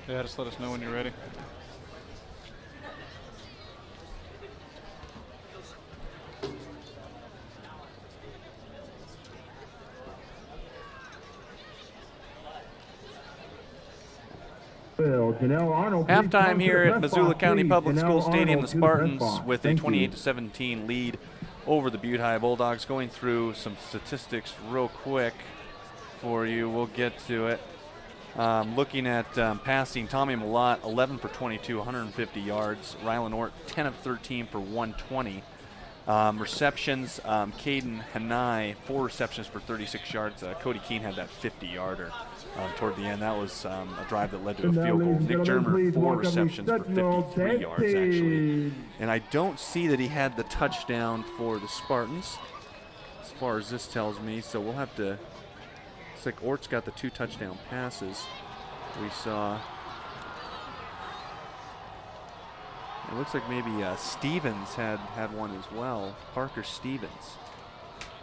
Yeah, just let us know when you're ready. Halftime here at Missoula County Public School Stadium. The Spartans with a 28-17 lead over the Butte High Bulldogs. Going through some statistics real quick for you. We'll get to it. Looking at passing, Tommy Malott, 11 for 22, 150 yards. Rylan Ort, 10 of 13 for 120. Receptions, Caden Hanai, 4 receptions for 36 yards. Cody Keene had that 50-yarder toward the end. That was a drive that led to a field goal. Nick Germer, 4 receptions for 53 yards, actually. And I don't see that he had the touchdown for the Spartans, as far as this tells me. So we'll have to, looks like Ort's got the 2 touchdown passes. We saw, it looks like maybe Stevens had one as well. Parker Stevens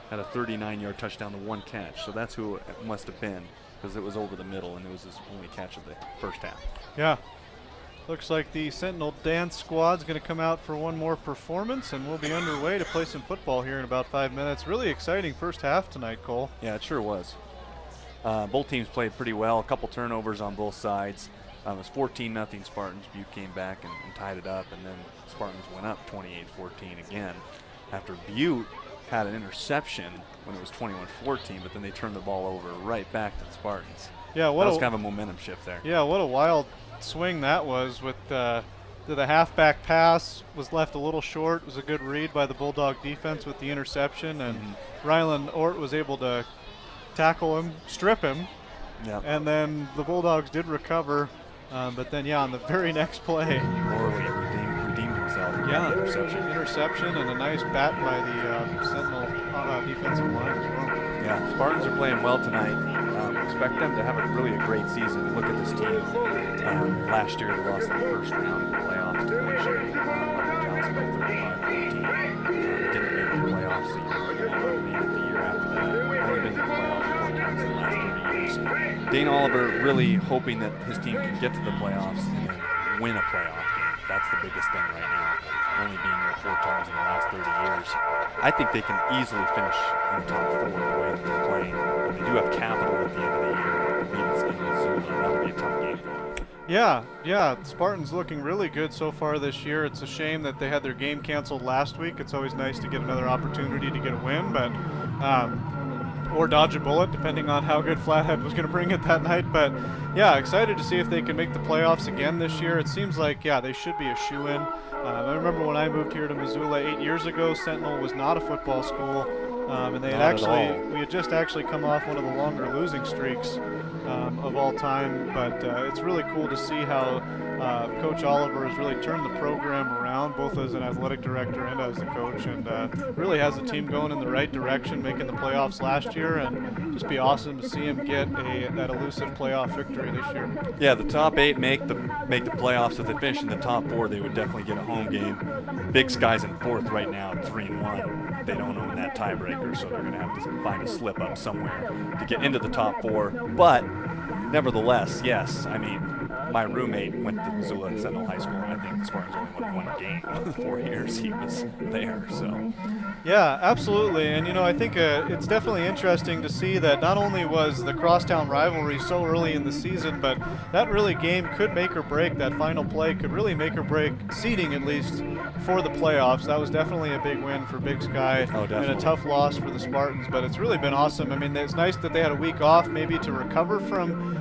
had a 39-yard touchdown to 1 catch. So that's who it must have been, because it was over the middle and it was his only catch of the first half. Yeah. Looks like the Sentinel dance squad's going to come out for one more performance, and we'll be underway to play some football here in about 5 minutes. Really exciting first half tonight, Cole. Yeah, it sure was. Both teams played pretty well. A couple turnovers on both sides. It was 14-0 Spartans. Butte came back and tied it up, and then Spartans went up 28-14 again after Butte had an interception when it was 21-14, but then they turned the ball over right back to the Spartans. Yeah, that was kind of a momentum shift there. Yeah, what a wild swing that was with the halfback pass was left a little short. It was a good read by the Bulldog defense with the interception, and Rylan Ort was able to tackle him, strip him, and then the Bulldogs did recover. But then, on the very next play, Morley redeemed himself. Yeah, interception, and a nice bat by the Sentinel defensive line as well. Yeah, Spartans are playing well tonight. Expect them to have a great season. Look at this team. Last year they lost in the first round of the playoffs to Michigan. Dallas by 35-14. Didn't make the playoffs the year after that. Only been to the playoffs 4 times in the last 30 years. Dane Oliver really hoping that his team can get to the playoffs and then win a playoff game. That's the biggest thing right now. Only being there 4 times in the last 30 years. I think they can easily finish in the top 4 the way that they're playing. And they do have capital at the end of the year. Beat us in Missoula. That'll be a tough game for them. Yeah, the Spartans looking really good so far this year. It's a shame that they had their game canceled last week. It's always nice to get another opportunity to get a win, but or dodge a bullet, depending on how good Flathead was going to bring it that night. But yeah, excited to see if they can make the playoffs again this year. It seems like, they should be a shoo-in. I remember when I moved here to Missoula 8 years ago, Sentinel was not a football school, and we had just actually come off one of the longer losing streaks of all time. But it's really cool to see how Coach Oliver has really turned the program around, both as an athletic director and as the coach, and really has the team going in the right direction, making the playoffs last year, and just be awesome to see him get that elusive playoff victory this year. Yeah, the top 8 make the playoffs. If they finish in the top 4, they would definitely get a home game. Big Sky's in 4th right now at 3-1. They don't own that tiebreaker, so they're going to have to find a slip up somewhere to get into the top 4. But nevertheless, yes, I mean, my roommate went to Missoula Sentinel High School, and I think the Spartans only won 1 game in the 4 years he was there. So, yeah, absolutely. And I think it's definitely interesting to see that not only was the crosstown rivalry so early in the season, but that really game could make or break. That final play could really make or break seeding, at least for the playoffs. That was definitely a big win for Big Sky, and a tough loss for the Spartans. But it's really been awesome. I mean, it's nice that they had a week off, maybe to recover from.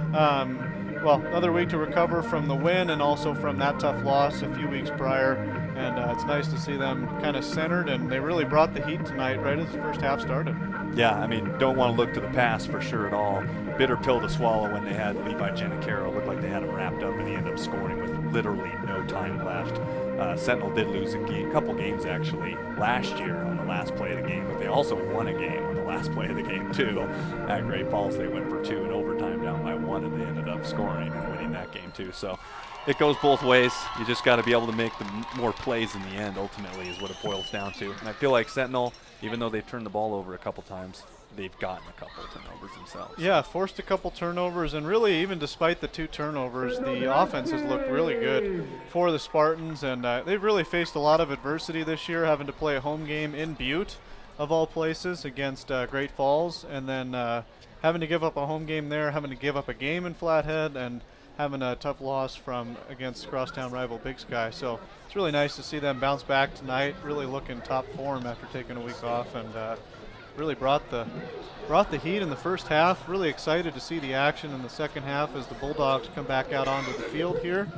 Another week to recover from the win and also from that tough loss a few weeks prior. And it's nice to see them kind of centered, and they really brought the heat tonight right as the first half started. Yeah, I mean, don't want to look to the past for sure at all. Bitter pill to swallow when they had Levi Genicaro. Looked like they had him wrapped up, and he ended up scoring with literally no time left. Sentinel did lose a couple games, actually, last year on the last play of the game, but they also won a game on the last play of the game, too. At Great Falls, they went for 2 in overtime, down by 1, and they ended up scoring and winning that game, too. So it goes both ways. You just got to be able to make the more plays in the end, ultimately, is what it boils down to. And I feel like Sentinel, even though they've turned the ball over a couple times, they've gotten a couple of turnovers themselves. Yeah, forced a couple turnovers, and really, even despite the 2 turnovers, the offense has looked really good for the Spartans, and they've really faced a lot of adversity this year, having to play a home game in Butte, of all places, against Great Falls, and then having to give up a home game there, having to give up a game in Flathead, and having a tough loss against crosstown rival Big Sky. So it's really nice to see them bounce back tonight, really looking top form after taking a week off, and really brought the heat in the first half. Really excited to see the action in the second half as the Bulldogs come back out onto the field here.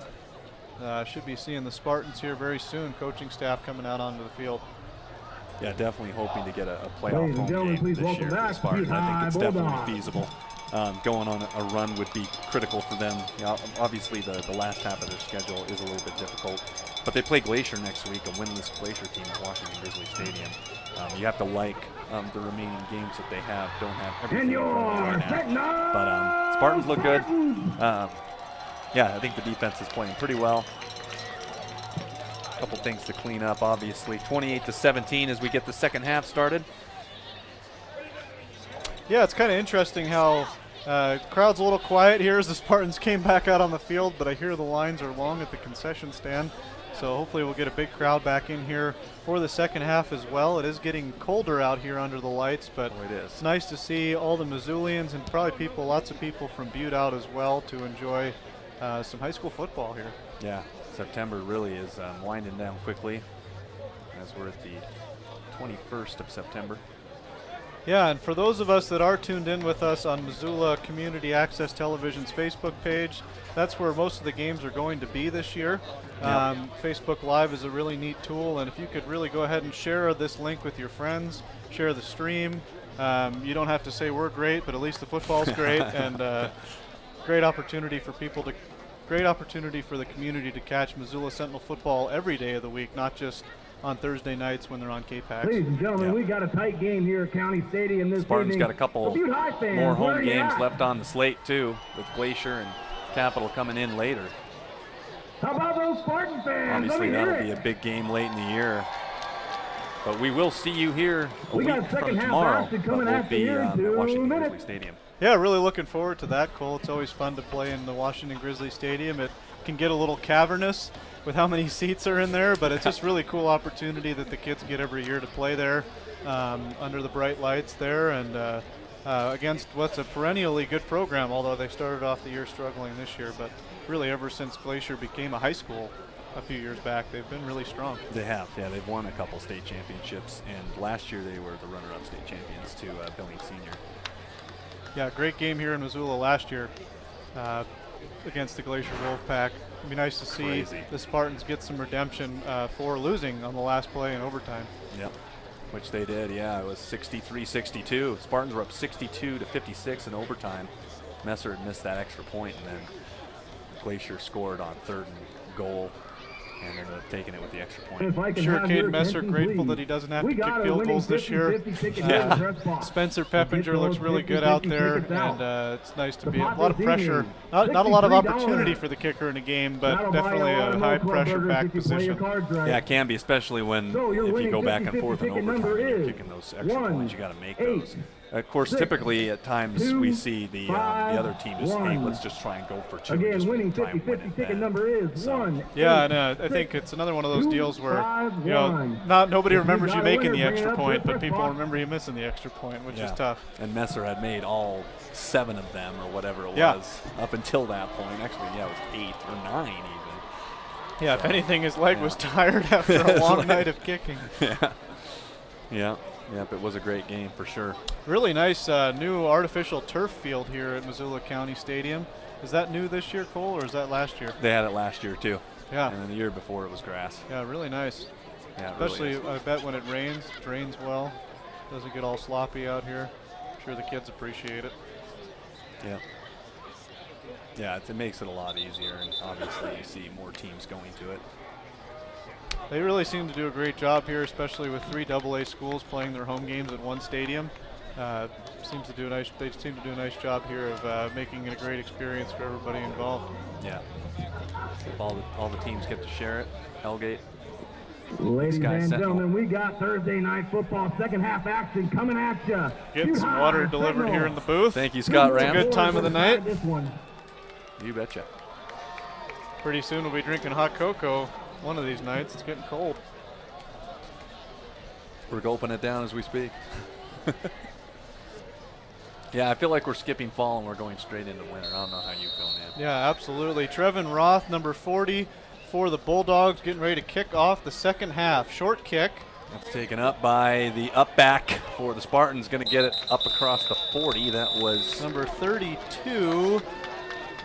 Should be seeing the Spartans here very soon, coaching staff coming out onto the field. Yeah, definitely hoping to get a playoff home game this year for the Spartans. I think it's definitely feasible. Going on a run would be critical for them. You know, obviously, the last half of their schedule is a little bit difficult, but they play Glacier next week, a winless Glacier team at Washington Grizzly Stadium. You have to like the remaining games that they have. Don't have everything right now, but Spartans look good. Yeah, I think the defense is playing pretty well. A couple things to clean up, obviously. 28-17 as we get the second half started. Yeah, it's kind of interesting how crowd's a little quiet here as the Spartans came back out on the field, but I hear the lines are long at the concession stand. So hopefully we'll get a big crowd back in here for the second half as well. It is getting colder out here under the lights, but it's nice to see all the Missoulians and probably lots of people from Butte out as well to enjoy some high school football here. Yeah, September really is winding down quickly as we're at the 21st of September. Yeah, and for those of us that are tuned in with us on Missoula Community Access Television's Facebook page, that's where most of the games are going to be this year. Yep. Facebook Live is a really neat tool, and if you could really go ahead and share this link with your friends, share the stream. You don't have to say we're great, but at least the football's great, and great opportunity for the community to catch Missoula Sentinel football every day of the week, not just on Thursday nights when they're on K-Pax. Ladies and gentlemen, we got a tight game here at County Stadium this Spartans evening. got a couple more home games left on the slate too, with Glacier and Capital coming in later. How about those Spartan fans? Obviously that'll be a big game late in the year. But we will see you here a week from tomorrow. But we'll be at Washington Grizzly Stadium. Yeah, really looking forward to that, Cole. It's always fun to play in the Washington Grizzly Stadium. It can get a little cavernous with how many seats are in there, but it's just really cool opportunity that the kids get every year to play there under the bright lights there, and against what's a perennially good program, although they started off the year struggling this year. But really ever since Glacier became a high school a few years back, they've been really strong. They have, yeah. They've won a couple state championships, and last year they were the runner-up state champions to Billings Senior. Yeah, great game here in Missoula last year against the Glacier Wolfpack. It'd be nice to see the Spartans get some redemption for losing on the last play in overtime. Yep, which they did, yeah. It was 63-62. Spartans were up 62-56 in overtime. Messer had missed that extra point, and then Glacier scored on 3rd and goal and ended up taking it with the extra point. Sure, Cade Messer grateful that he doesn't have to kick field goals this year. Spencer Peppinger looks really good out there, and it's nice to be a lot of pressure. Not a lot of opportunity for the kicker in a game, but definitely a high pressure back position. Yeah, it can be, especially when if you go back and forth in overtime and you're kicking those extra points, you got to make those. Of course, typically at times we see the other team just, hey, let's just try and go for 2. Again, winning 50-50 ticket number is 1. Yeah, and I think it's another one of those deals where nobody remembers you making the extra point, but people remember you missing the extra point, which is tough. And Messer had made all 7 of them or whatever it was up until that point. Actually, it was 8 or 9 even. Yeah, if anything, his leg was tired after a long night of kicking. Yep, it was a great game for sure. Really nice new artificial turf field here at Missoula County Stadium. Is that new this year, Cole, or is that last year? They had it last year too. Yeah. And then the year before it was grass. Yeah, really nice. Yeah, especially really I bet when it rains, it drains well. Doesn't get all sloppy out here. I'm sure the kids appreciate it. Yeah. Yeah, it makes it a lot easier, and obviously you see more teams going to it. They really seem to do a great job here, especially with 3 AA schools playing their home games at one stadium. They seem to do a nice job here of making it a great experience for everybody involved. Yeah. All the teams get to share it. Hellgate. Ladies and Sentinel. gentlemen, we got Thursday night football second half action coming at you. Getting some water delivered here in the booth. Thank you, Scott Ranf. Good time of the night. This one. You betcha. Pretty soon we'll be drinking hot cocoa one of these nights. It's getting cold. We're gulping it down as we speak. Yeah, I feel like we're skipping fall and we're going straight into winter. I don't know how you feel, man. Yeah, absolutely. Trevin Roth, number 40 for the Bulldogs, getting ready to kick off the second half. Short kick. That's taken up by the up back for the Spartans. Going to get it up across the 40. That was Number 32,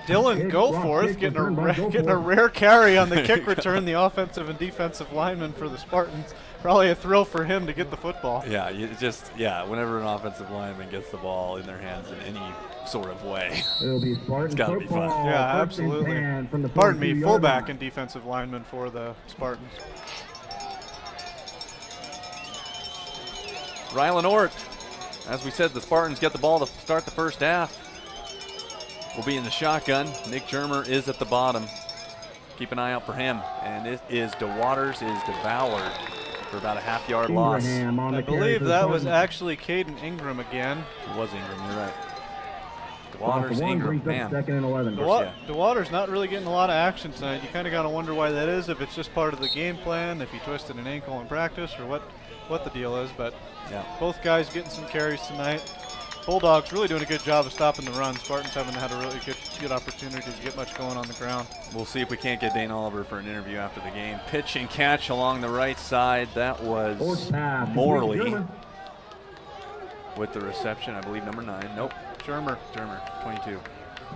Dylan Goforth, getting a rare carry on the kick return. The offensive and defensive lineman for the Spartans. Probably a thrill for him to get the football. Yeah, whenever an offensive lineman gets the ball in their hands in any sort of way, It'll be Spartan it's got to be fun. football. Yeah, First and absolutely. 10 from the Pardon me, 42-yard fullback line. and defensive lineman for the Spartans. Rylan Ort, as we said, the Spartans get the ball to start the first half. Will be in the shotgun. Nick Germer is at the bottom. Keep an eye out for him. And it is DeWaters is devoured for about a half-yard loss. Ingraham on I the carry believe for the that was Spartans. actually Caden Ingram again. It was Ingram, you're right. Off the DeWaters, one, Ingram, brings up man. second and 11. DeWaters not really getting a lot of action tonight. You kind of got to wonder why that is, if it's just part of the game plan, if he twisted an ankle in practice, or what the deal is. But Yeah. both guys getting some carries tonight. Bulldogs really doing a good job of stopping the run. Spartans haven't had a really good opportunity to get much going on the ground. We'll see if we can't get Dane Oliver for an interview after the game. Pitch and catch along the right side. That was Fourth pass. Morley Germer. with the reception. I believe number 9. Nope. Germer. 22.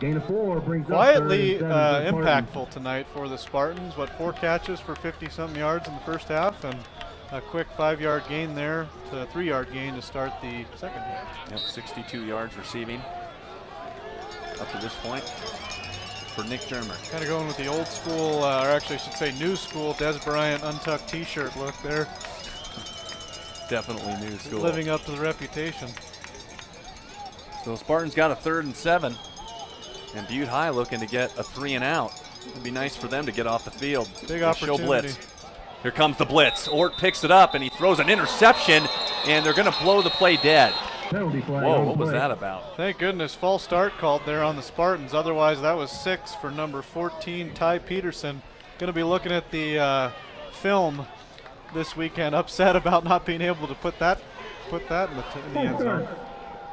Gain of 4 brings Quietly up third and 7 for the Spartans. impactful tonight for the Spartans. 4 catches for 50-something yards in the first half, and a quick 5-yard gain there to a 3-yard gain to start the second half. Yep, 62 yards receiving up to this point for Nick Germer. Kind of going with the old school, or actually I should say new school, Des Bryant untucked t-shirt look there. Definitely new school. Living up to the reputation. So Spartans got a 3rd and 7. And Butte High looking to get a 3 and out. It'd be nice for them to get off the field. Big They'll show opportunity. blitz. Here comes the blitz. Ort picks it up and he throws an interception, and they're going to blow the play dead. Penalty flag Whoa, on what was play. that about? Thank goodness, false start called there on the Spartans. Otherwise, that was 6 for number 14, Ty Peterson. Going to be looking at the film this weekend, upset about not being able to put that in the end zone.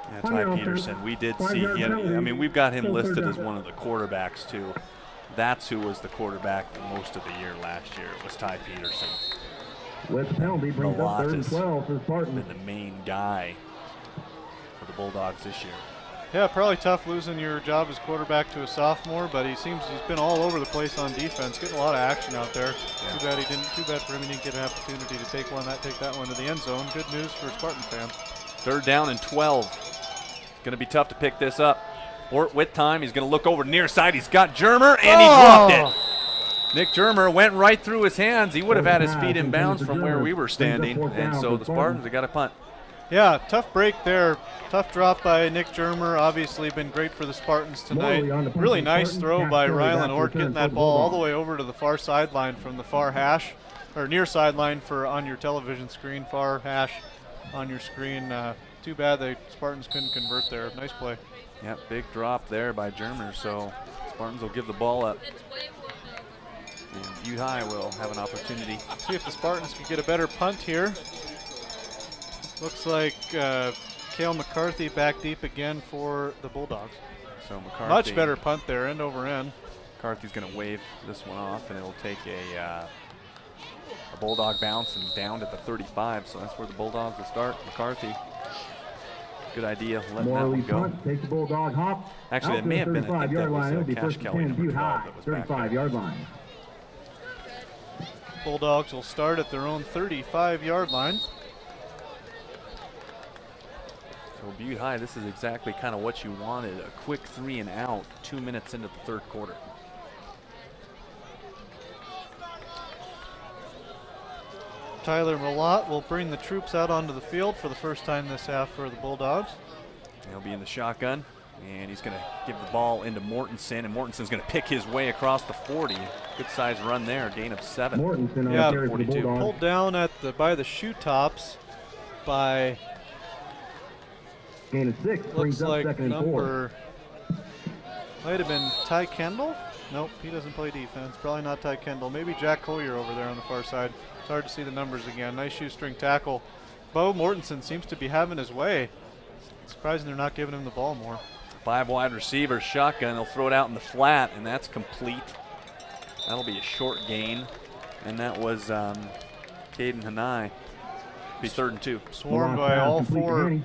Yeah, Ty Peterson, we did see him. We've got him listed as one of the quarterbacks too. That's who was the quarterback for most of the year last year. It was Ty Peterson. With the penalty brings up 3rd and Malatis 12 for the Spartans. been the main guy for the Bulldogs this year. Yeah, probably tough losing your job as quarterback to a sophomore, but he's been all over the place on defense, getting a lot of action out there. Yeah. Too bad for him he didn't get an opportunity to take that one to the end zone. Good news for Spartan fans. 3rd down and 12. Going to be tough to pick this up. Ort with time. He's going to look over near side. He's got Germer, and he dropped it. Nick Germer went right through his hands. He would have had his feet in bounds from where we were standing, and so the Spartans have got a punt. Yeah, tough break there. Tough drop by Nick Germer. Obviously been great for the Spartans tonight. Really nice throw by Rylan Ort, getting that ball all the way over to the far sideline from the far hash, or near sideline for on your television screen, far hash on your screen. Too bad the Spartans couldn't convert there. Nice play. Yep, big drop there by Germer, so Spartans will give the ball up. And Butte High will have an opportunity. See if the Spartans can get a better punt here. Looks like Cale McCarthy back deep again for the Bulldogs. So McCarthy, Much better punt there, end over end. McCarthy's going to wave this one off, and it'll take a Bulldog bounce and down at the 35. So that's where the Bulldogs will start. McCarthy, good idea, letting that Morley one go. punt, takes the Bulldog hop. Actually, out it to may the have been, I think that 35-yard was line. It'll be Cash 1st and Kelly, 10, number Butte 12, High, that was back there. 35-yard line. Bulldogs will start at their own 35-yard line. So Butte High, this is exactly kind of what you wanted, a quick 3 and out 2 minutes into the 3rd quarter. Tyler Malott will bring the troops out onto the field for the first time this half for the Bulldogs. He'll be in the shotgun. And he's going to give the ball into Mortensen, and Mortensen's going to pick his way across the 40. Good size run there, gain of 7. Mortensen Yeah, 42. Pulled down at by the shoe tops by Gain of 6. looks Brings up like second and 4. number might have been Ty Kendall. Nope, he doesn't play defense. Probably not Ty Kendall. Maybe Jack Collier over there on the far side. It's hard to see the numbers again. Nice shoestring tackle. Bo Mortensen seems to be having his way. Surprising they're not giving him the ball more. 5 wide receivers, shotgun. They'll throw it out in the flat, and that's complete. That'll be a short gain, and that was Caden Hanai. Be 3rd and 2. Swarmed by all 4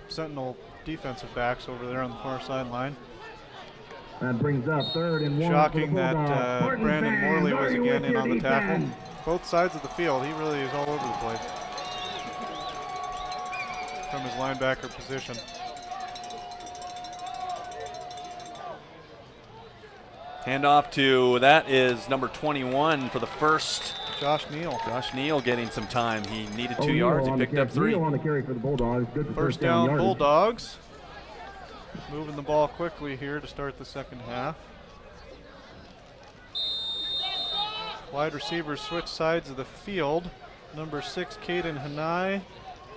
Sentinel defensive backs over there on the far sideline. That brings up 3rd and 1. Shocking that Brandon Morley was again in on the tackle. Both sides of the field, he really is all over the place from his linebacker position. Handoff to, that is number 21 for the first. Josh Neal. Josh Neal getting some time. He needed 2 yards. He picked up 3. On the carry for the Bulldogs. Good for First down, Bulldogs. Moving the ball quickly here to start the second half. Wide receivers switch sides of the field. Number 6, Caden Hanai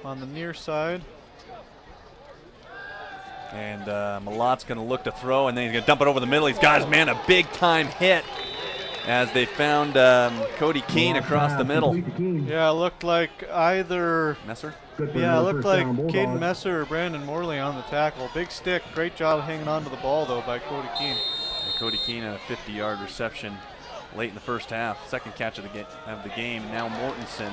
on the near side. And Malot's going to look to throw, and then he's going to dump it over the middle. He's got his man a big-time hit as they found Cody Keene across the middle. Yeah, it looked like either Messer? Yeah, it looked like Caden Messer or Brandon Morley on the tackle. Big stick, great job hanging on to the ball though by Cody Keene. And Cody Keene had a 50-yard reception late in the first half. Second catch of the game. Now Mortensen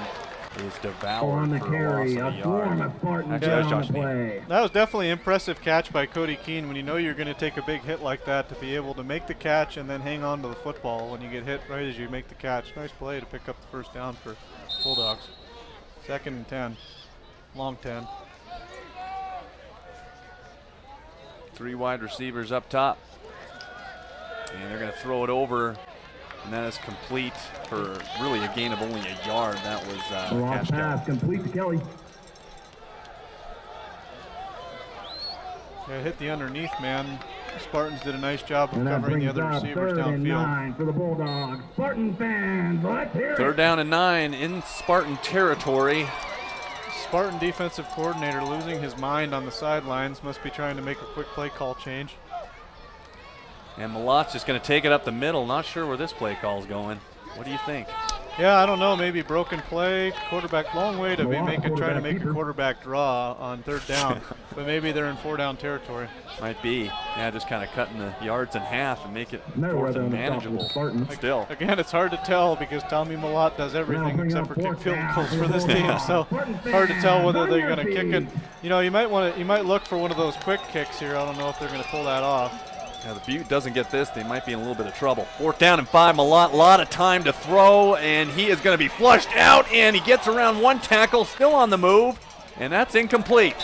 is devoured on the for carry. a loss of A a swarm yard. of Spartans Actually, that was down Josh the Neal. play. That was definitely an impressive catch by Cody Keene when you know you're going to take a big hit like that, to be able to make the catch and then hang on to the football when you get hit right as you make the catch. Nice play to pick up the first down for Bulldogs. 2nd and 10. Long 10. 3 wide receivers up top. And they're going to throw it over. And that is complete for really a gain of only a yard. That was Long Cash pass Kelly. complete to Kelly. Yeah, hit the underneath, man. The Spartans did a nice job of And that covering the brings other up receivers 3rd and downfield. 9 for the Bulldogs. Spartan fans, let's hear it. 3rd down and 9 in Spartan territory. Spartan defensive coordinator losing his mind on the sidelines. Must be trying to make a quick play call change. And Malot's just going to take it up the middle. Not sure where this play call is going. What do you think? Yeah, I don't know. Maybe broken play, quarterback, long way to be trying to make a keeper. quarterback draw on 3rd down. But maybe they're in 4-down territory. Might be. Yeah, just kind of cutting the yards in half and make it No 4th weather and on the top of the manageable. Spartans. Still. Again, it's hard to tell because Tommy Malott does everything Now bring except up for kick 4th field down. goals for this team. So hard to tell whether they're going to kick it. You know, you might look for one of those quick kicks here. I don't know if they're going to pull that off. Yeah, the Butte doesn't get this, they might be in a little bit of trouble. 4th down and 5, Malott, a lot of time to throw, and he is going to be flushed out, and he gets around 1 tackle, still on the move, and that's incomplete.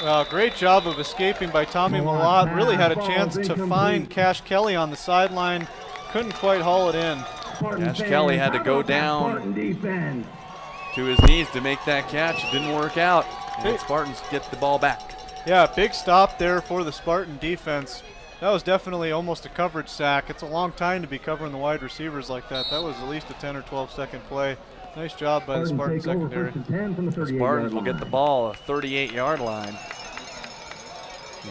Well, great job of escaping by Tommy Malott. Really had a chance to find Cash Kelly on the sideline. Couldn't quite haul it in. Cash Kelly had to go down to his knees to make that catch. It didn't work out, and Spartans get the ball back. Yeah, big stop there for the Spartan defense. That was definitely almost a coverage sack. It's a long time to be covering the wide receivers like that. That was at least a 10 or 12 second play. Nice job by the Spartan secondary. Spartans will get the ball at 38-yard line.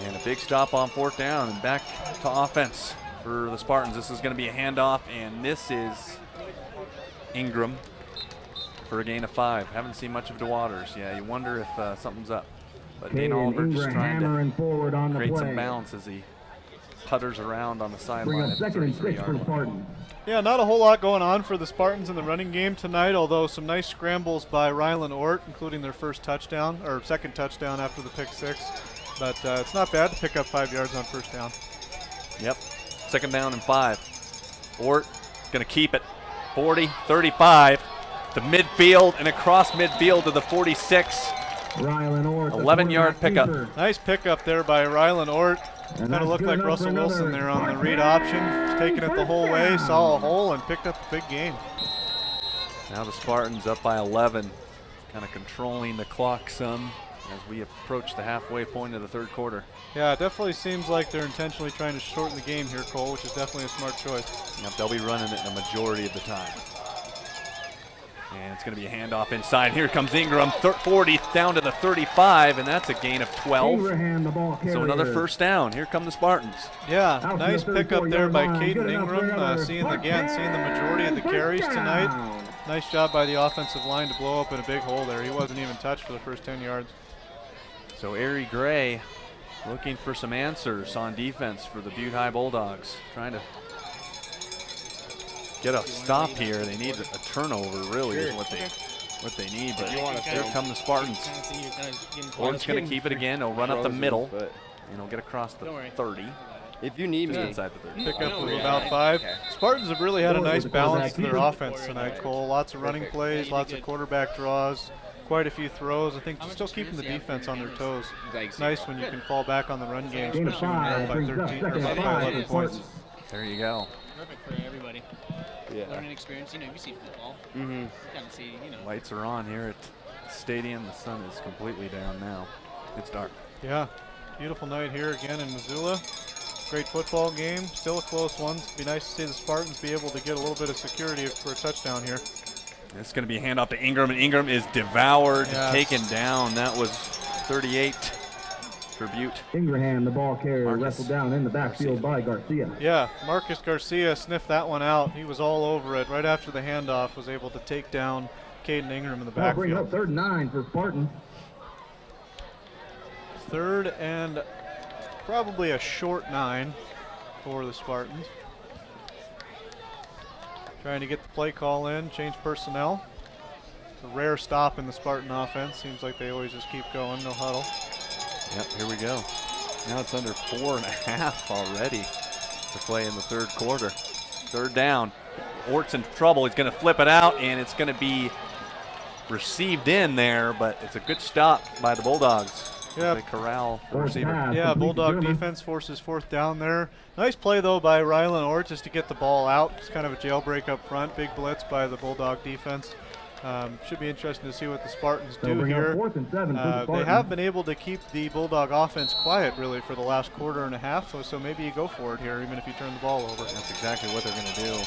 And a big stop on 4th down and back to offense for the Spartans. This is going to be a handoff, and this is Ingram for a gain of 5. Haven't seen much of DeWaters. Yeah, you wonder if something's up. But Dane Oliver just trying to create some balance as he putters around on the sideline at the 33-yard line. Yeah, not a whole lot going on for the Spartans in the running game tonight, although some nice scrambles by Rylan Ort, including their first touchdown, or second touchdown after the pick 6. But it's not bad to pick up 5 yards on 1st down. Yep, 2nd down and 5. Ort going to keep it. 40, 35 to midfield and across midfield to the 46. 11-yard pickup. Nice pickup there by Rylan Ort. Kind of looked like Russell Wilson there on the read option. Just taking it the whole way, saw a hole, and picked up a big gain. Now the Spartans up by 11, kind of controlling the clock some. as we approach the halfway point of the third quarter. Yeah, it definitely seems like they're intentionally trying to shorten the game here, Cole, which is definitely a smart choice. Yep, they'll be running it the majority of the time. And it's going to be a handoff inside. Here comes Ingram, 40 down to the 35, and that's a gain of 12. So another first down. Here come the Spartans. Yeah, nice pickup there by Caden Ingram, seeing the majority of the carries tonight. Nice job by the offensive line to blow open a big hole there. He wasn't even touched for the first 10 yards. So Ari Gray looking for some answers on defense for the Butte High Bulldogs. Trying to get a stop here. They need a turnover, really, is what they need. But here come the Spartans. Orton's going to keep it again. He'll run up the middle, and he'll get across the 30. If you need me. Inside the 30. Pick up of about 5. Spartans have really had a nice balance to their offense tonight, Cole. Lots of running plays, lots of quarterback draws, quite a few throws. I think still keeping the defense on their toes. It's nice when you can fall back on the run game, especially when you're up by 13 or by 11 points. There you go. Perfect for everybody. Yeah. Learning experience. You see football. Mm-hmm. Kind of see, Lights are on here at the stadium. The sun is completely down now. It's dark. Yeah, beautiful night here again in Missoula. Great football game, still a close one. It'd be nice to see the Spartans be able to get a little bit of security for a touchdown here. It's going to be a handoff to Ingram, and Ingram is devoured, taken down. That was 38 for Butte. Ingraham, the ball carrier, wrestled down in the backfield by Garcia. Yeah, Marcus Garcia sniffed that one out. He was all over it. Right after the handoff, was able to take down Caden Ingram in the backfield. Bring it up 3rd and 9 for Spartans. 3rd and probably a short 9 for the Spartans. Trying to get the play call in, change personnel. It's a rare stop in the Spartan offense. Seems like they always just keep going, no huddle. Yep, here we go. Now it's under 4.5 already to play in the third quarter. 3rd down. Ort's in trouble. He's going to flip it out, and it's going to be received in there, but it's a good stop by the Bulldogs. Yeah, they corral the receiver. Yeah, Bulldog defense forces 4th down there. Nice play, though, by Rylan Ort just to get the ball out. It's kind of a jailbreak up front. Big blitz by the Bulldog defense. Should be interesting to see what the Spartans do here. They have been able to keep the Bulldog offense quiet, really, for the last quarter and a half, so maybe you go for it here, even if you turn the ball over. That's exactly what they're going to do.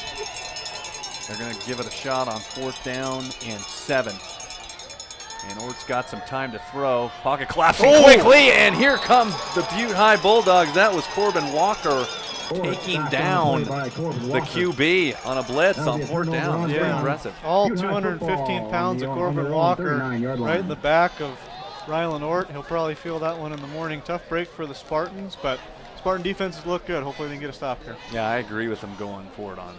They're going to give it a shot on 4th down and 7. And Ort's got some time to throw. Pocket collapsing quickly, and here come the Butte High Bulldogs. That was Corbin Walker taking down the QB on a blitz on 4th down. Pretty impressive. All 215 pounds of Corbin Walker right in the back of Rylan Ort. He'll probably feel that one in the morning. Tough break for the Spartans, but Spartan defenses look good. Hopefully they can get a stop here. Yeah, I agree with them going for it on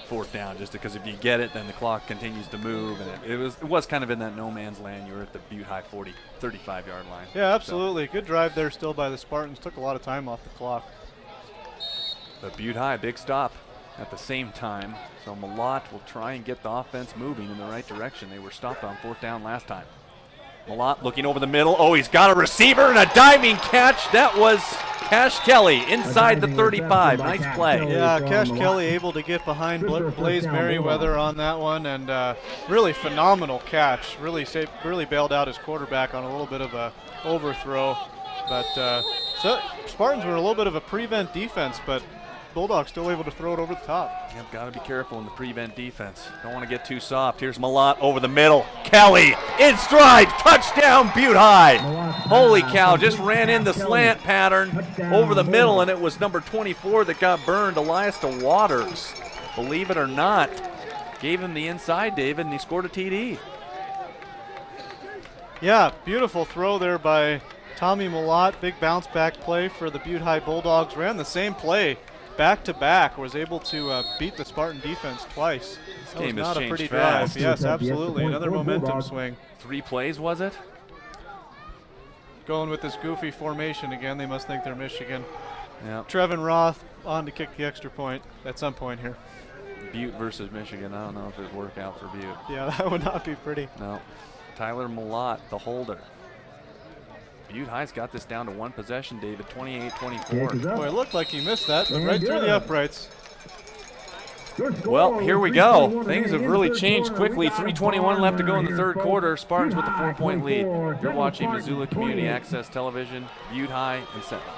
4th down, just because if you get it, then the clock continues to move, and it was kind of in that no man's land. You were at the Butte High 35-yard line. Yeah, absolutely. So. Good drive there still by the Spartans. Took a lot of time off the clock. But Butte High, big stop at the same time. So Malott will try and get the offense moving in the right direction. They were stopped on 4th down last time. Malott looking over the middle. Oh, he's got a receiver and a diving catch. That was Cash Kelly inside the 35. Nice play. Yeah, Cash Kelly able to get behind Blaze Merriweather on that one, and really phenomenal catch. Really bailed out his quarterback on a little bit of a overthrow. But so Spartans were a little bit of a prevent defense, but Bulldogs still able to throw it over the top. Yep, got to be careful in the prevent defense. Don't want to get too soft. Here's Malott over the middle. Kelly in stride. Touchdown, Butte High. Holy cow, just ran in the slant pattern over the middle, and it was number 24 that got burned, Elias Waters. Believe it or not, gave him the inside, David, and he scored a TD. Yeah, beautiful throw there by Tommy Malott. Big bounce back play for the Butte High Bulldogs. Ran the same play back-to-back, was able to beat the Spartan defense twice. This game has changed drive. fast. Yes, absolutely. Another momentum swing. 3 plays, was it? Going with this goofy formation again. They must think they're Michigan. Yep. Trevin Roth on to kick the extra point at some point here. Butte versus Michigan. I don't know if it'd work out for Butte. Yeah, that would not be pretty. No. Tyler Malott, the holder. Butte High's got this down to 1 possession, David, 28-24. Boy, it looked like he missed that, but right through the uprights. Well, here we go. Things have really changed quickly. 3:21 left to go in the third quarter. Spartans with a 4-point lead. You're watching Missoula Community Access Television, Butte High and Sentinel.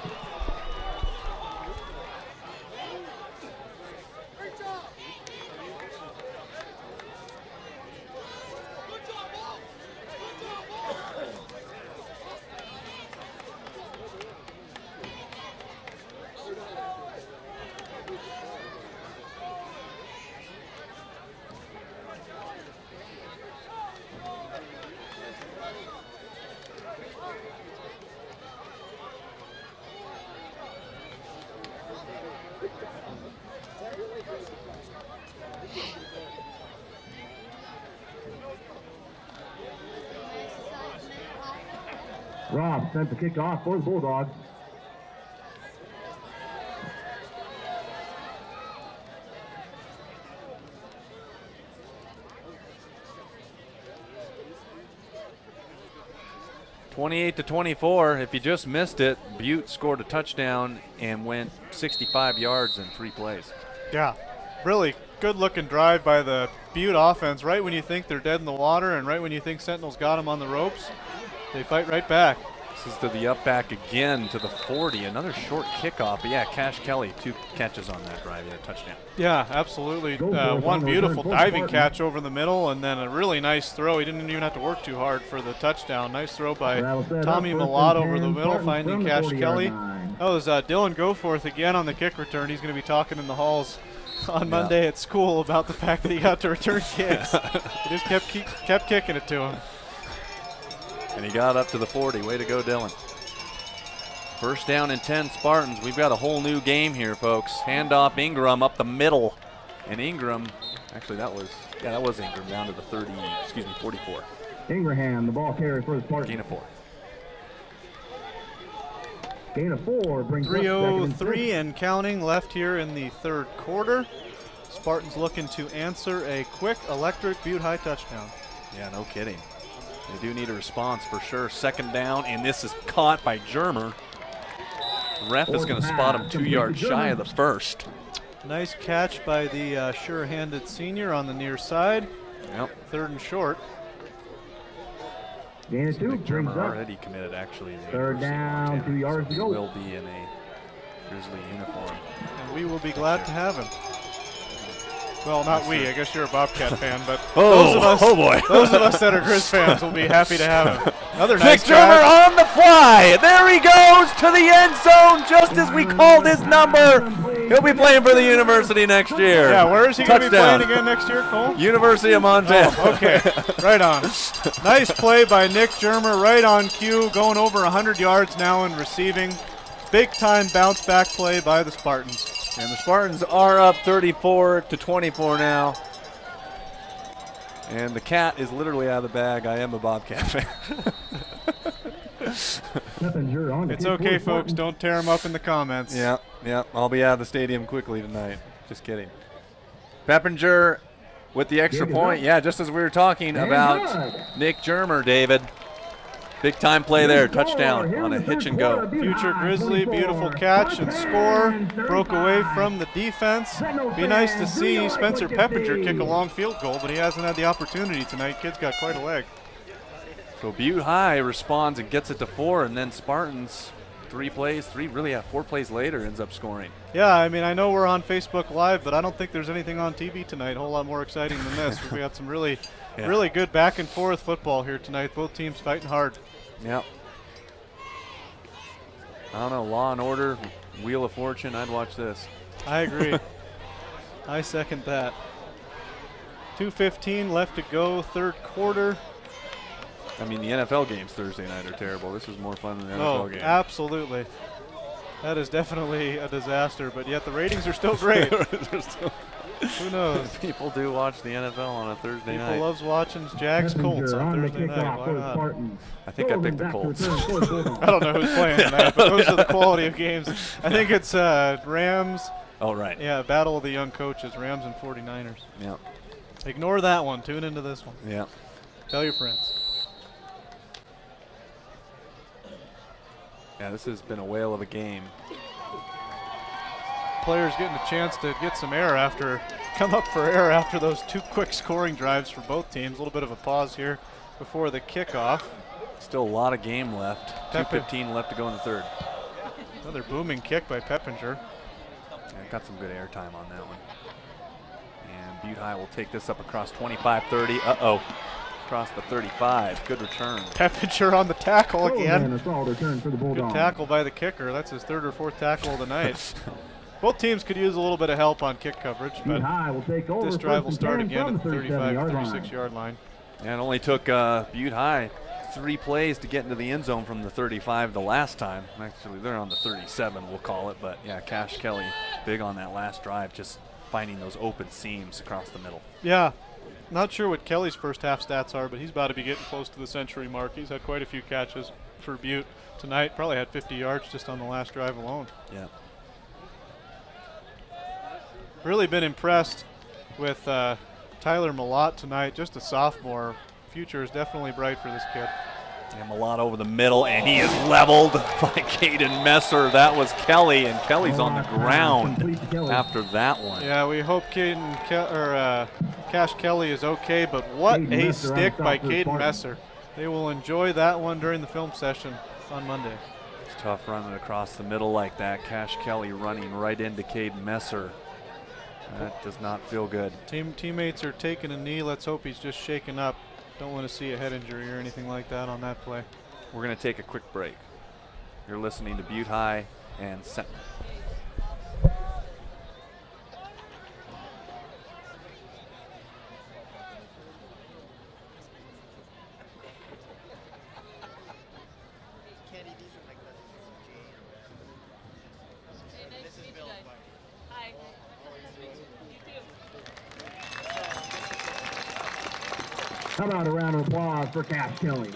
Rob sent the kick off for the Bulldogs. (28-24). If you just missed it, Butte scored a touchdown and went 65 yards in 3 plays. Yeah, really good-looking drive by the Butte offense. Right when you think they're dead in the water and right when you think Sentinel's got them on the ropes, they fight right back. This is to the up back again to the 40. Another short kickoff. But yeah, Cash Kelly, 2 catches on that drive. He had a touchdown. Yeah, absolutely. One beautiful diving catch over the middle and then a really nice throw. He didn't even have to work too hard for the touchdown. Nice throw by Tommy Malott over the middle, finding Cash Kelly. That was Dylan Goforth again on the kick return. He's going to be talking in the halls on Monday at school about the fact that he got to return kicks. He just kept kicking it to him. And he got up to the 40. Way to go, Dylan. First down and 10 Spartans. We've got a whole new game here, folks. Handoff Ingram up the middle. And Ingram, actually that was Ingram down to the 44. Ingraham, the ball carrier for the Spartans. Gain of 4. Gain of 4 brings 3:03 and counting left here in the third quarter. Spartans looking to answer a quick electric Butte High touchdown. Yeah, no kidding. They do need a response for sure. Second down, and this is caught by Germer. Ref is going to spot him 2 yards shy of the first. Nice catch by the sure-handed senior on the near side. Yep. Third and short. Gain of 2 brings Germer up. already committed actually. In the Third down, 2 yards to go. Will be in a Grizzly uniform. And we will be glad to have him. Well, not we. I guess you're a Bobcat fan, but Oh, those of us that are Grizz fans will be happy to have him. Another Nick nice Germer catch. on the fly. There he goes to the end zone just as we called his number. He'll be playing for the university next year. Yeah, where is he going to be Touchdown. playing again next year, Cole? University of Montana. Oh, okay, right on. Nice play by Nick Germer, right on cue, going over 100 yards now and receiving. Big-time bounce-back play by the Spartans. And the Spartans are up 34-24 now. And the cat is literally out of the bag. I am a Bobcat fan. It's okay, folks. Don't tear him up in the comments. Yeah. I'll be out of the stadium quickly tonight. Just kidding. Peppinger with the extra point. Yeah, just as we were talking about Nick Germer, David. Big time play there, touchdown on a hitch and go. Future Grizzly, beautiful catch and score. Broke away from the defense. Be nice to see Spencer Peppinger kick a long field goal, but he hasn't had the opportunity tonight. Kid's got quite a leg. So Butte High responds and gets it to 4, and then Spartans 4 plays later ends up scoring. Yeah, I mean, I know we're on Facebook Live, but I don't think there's anything on TV tonight a whole lot more exciting than this. We got some really good back and forth football here tonight. Both teams fighting hard. Yep. I don't know, Law and Order, Wheel of Fortune, I'd watch this. I agree. I second that. 2:15 left to go, third quarter. I mean, the NFL games Thursday night are terrible. This is more fun than the NFL game. Absolutely. That is definitely a disaster, but yet the ratings are still great. Who knows? People do watch the NFL on a Thursday night. People loves watching Jags Colts on Thursday night. Why not? I think I picked the Colts. I don't know who's playing tonight, but those are the quality of games. I think it's Rams. Oh, right. Yeah, battle of the young coaches, Rams and 49ers. Yeah. Ignore that one. Tune into this one. Yeah. Tell your friends. Yeah, this has been a whale of a game. players getting a chance to get some air come up for air after those 2 quick scoring drives for both teams. A little bit of a pause here before the kickoff. Still a lot of game left. 2:15 left to go in the third. Another booming kick by Peppinger. Yeah, got some good air time on that one. And Butte High will take this up across 25-30. Uh-oh. Across the 35. Good return. Peppinger on the tackle again. Return for the Bulldogs. Good tackle by the kicker. That's his 3rd or 4th tackle of the night. Both teams could use a little bit of help on kick coverage, but will take over this drive will start again at the 35, 36-yard line. And it only took Butte High 3 plays to get into the end zone from the 35 the last time. Actually, they're on the 37, we'll call it. But, yeah, Cash Kelly big on that last drive, just finding those open seams across the middle. Yeah. Not sure what Kelly's first half stats are, but he's about to be getting close to the century mark. He's had quite a few catches for Butte tonight. Probably had 50 yards just on the last drive alone. Yeah. Really been impressed with Tyler Malott tonight, just a sophomore. Future is definitely bright for this kid. And Malott over the middle, and he is leveled by Caden Messer. That was Kelly, and Kelly's on the ground after that one. Yeah, we hope Cash Kelly is okay, but what a stick by Caden Messer. They will enjoy that one during the film session on Monday. It's tough running across the middle like that. Cash Kelly running right into Caden Messer. That does not feel good. Teammates are taking a knee. Let's hope he's just shaken up. Don't want to see a head injury or anything like that on that play. We're going to take a quick break. You're listening to Butte High and Sentinel. How about a round of applause for Cash Kelly?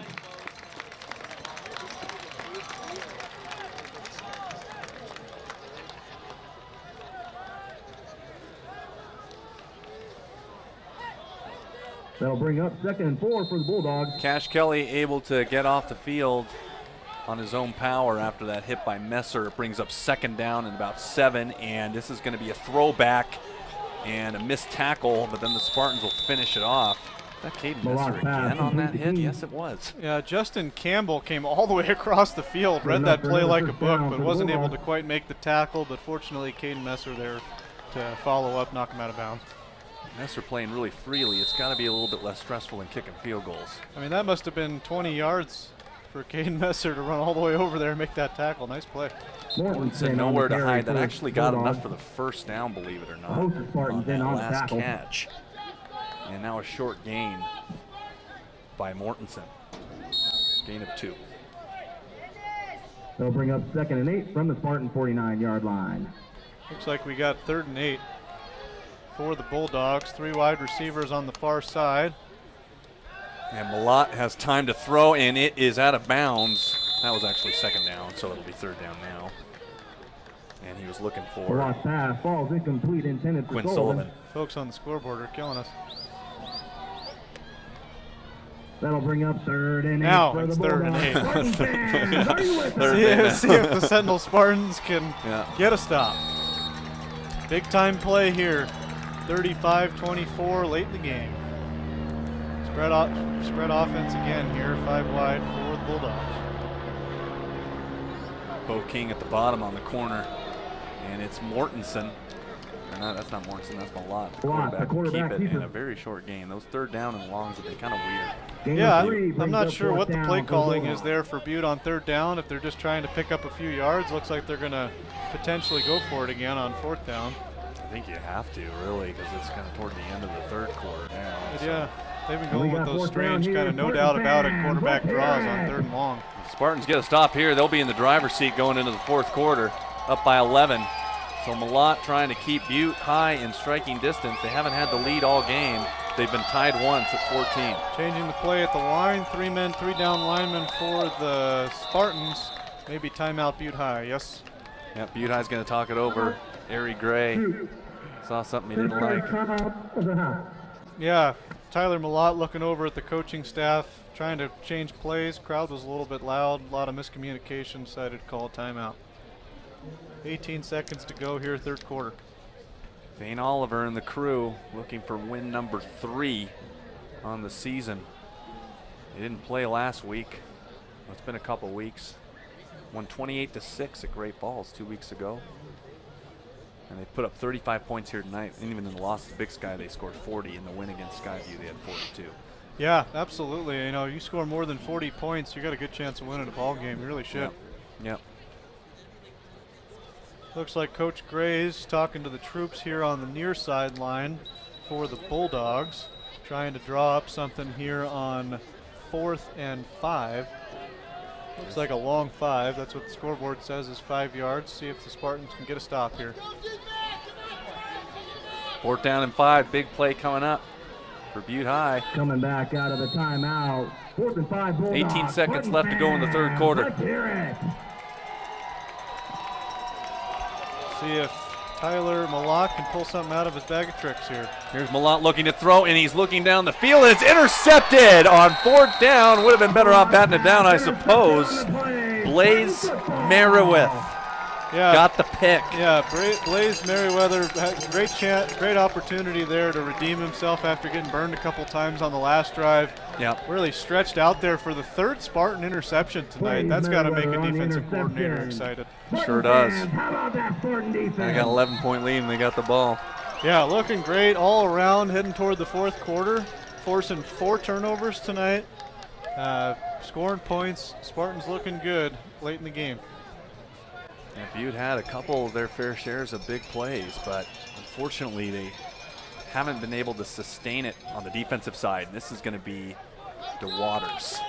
That'll bring up 2nd and 4 for the Bulldogs. Cash Kelly able to get off the field on his own power after that hit by Messer. It brings up 2nd down and about 7, and this is going to be a throwback and a missed tackle, but then the Spartans will finish it off. That Caden Messer again on that hit? Yes, it was. Yeah, Justin Campbell came all the way across the field, read that play like a book, but wasn't able to quite make the tackle, but fortunately Caden Messer there to follow up, knock him out of bounds. Messer playing really freely. It's got to be a little bit less stressful than kicking field goals. I mean, that must have been 20 yards for Caden Messer to run all the way over there and make that tackle. Nice play. Mortensen nowhere to hide. That actually got enough for the first down, believe it or not, on that last catch. And now a short gain by Mortensen. Gain of 2. They'll bring up 2nd and 8 from the Spartan 49-yard line. Looks like we got 3rd and 8 for the Bulldogs. 3 wide receivers on the far side. And Malott has time to throw, and it is out of bounds. That was actually 2nd down, so it'll be 3rd down now. And he was looking for lost pass, falls incomplete, intended for Quinn Sullivan. Folks on the scoreboard are killing us. That'll bring up 3rd and 8 now for it's the 3rd and 8. Fans, are you with us? See if the Sentinel Spartans can get a stop. Big time play here. 35-24 late in the game. Spread offense again here, 5 wide for the Bulldogs. Bo King at the bottom on the corner, and it's Mortensen. No, that's not Mortensen, that's Malott. The quarterback will keep it in a very short game. Those 3rd down and longs have been kind of weird. Yeah, I'm not sure what the play calling is there for Butte on 3rd down. If they're just trying to pick up a few yards, looks like they're going to potentially go for it again on 4th down. I think you have to, really, because it's kind of toward the end of the 3rd quarter now. Yeah, they've been going with those strange kind of no doubt about it quarterback draws on 3rd and long. The Spartans get a stop here. They'll be in the driver's seat going into the 4th quarter, up by 11. So Malott trying to keep Butte High in striking distance. They haven't had the lead all game. They've been tied once at 14. Changing the play at the line. 3 men, 3 down linemen for the Spartans. Maybe timeout Butte High, yes? Yep, Butte High's going to talk it over. Ari Gray saw something he didn't like. Yeah, Tyler Malott looking over at the coaching staff, trying to change plays. Crowd was a little bit loud, a lot of miscommunication, decided to call a timeout. 18 seconds to go here, third quarter. Vane Oliver and the crew looking for win number 3 on the season. They didn't play last week. It's been a couple weeks. Won 28-6 at Great Falls 2 weeks ago. And they put up 35 points here tonight. And even in the loss to Big Sky, they scored 40. In the win against Skyview, they had 42. Yeah, absolutely. You know, you score more than 40 points, you got a good chance of winning a ball game. You really should. Yep. Looks like Coach Gray's talking to the troops here on the near sideline for the Bulldogs, trying to draw up something here on 4th and 5. Looks like a long 5. That's what the scoreboard says is 5 yards. See if the Spartans can get a stop here. 4th down and 5. Big play coming up for Butte High. Coming back out of the timeout. 4th and 5 Bulldogs. 18 seconds left to go in the third quarter. Let's hear it. See if Tyler Malott can pull something out of his bag of tricks here. Here's Malott looking to throw, and he's looking down the field, and it's intercepted on 4th down. Would have been better off batting it down, I suppose. Blaze Merriwith got the pick. Yeah, Blaze Merriweather had a great opportunity there to redeem himself after getting burned a couple times on the last drive. Yeah. Really stretched out there for the 3rd Spartan interception tonight. That's got to make a defensive coordinator excited. Sure does. How about that Spartan defense? They got an 11-point lead, and they got the ball. Yeah, looking great all around, heading toward the 4th quarter, forcing 4 turnovers tonight, scoring points. Spartans looking good late in the game. Yeah, Butte had a couple of their fair shares of big plays, but unfortunately they haven't been able to sustain it on the defensive side. This is going to be DeWaters.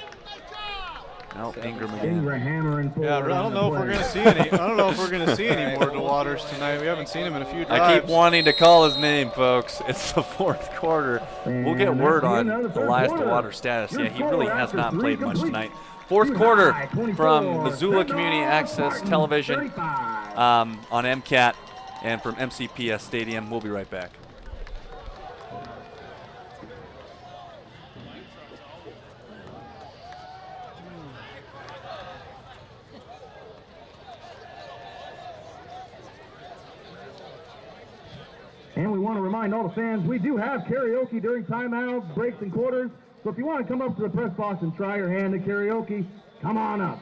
No, Ingram again. Yeah, I don't know if we're going to see any. I don't know if we're going to see any more DeWaters tonight. We haven't seen him in a few drives. I keep wanting to call his name, folks. It's the 4th quarter. We'll get word on Elias DeWaters' status. Yeah, he really has not played much tonight. 4th quarter from Missoula Community Access Television on MCAT and from MCPS Stadium. We'll be right back. And we want to remind all the fans, we do have karaoke during timeouts, breaks, and quarters. So if you want to come up to the press box and try your hand at karaoke, come on up.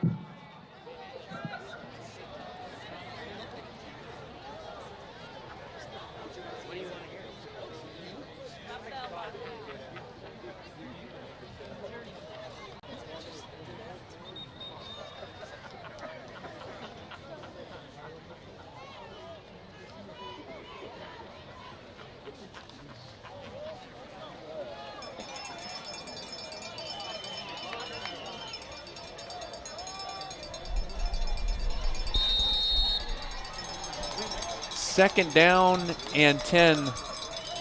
Second down and 10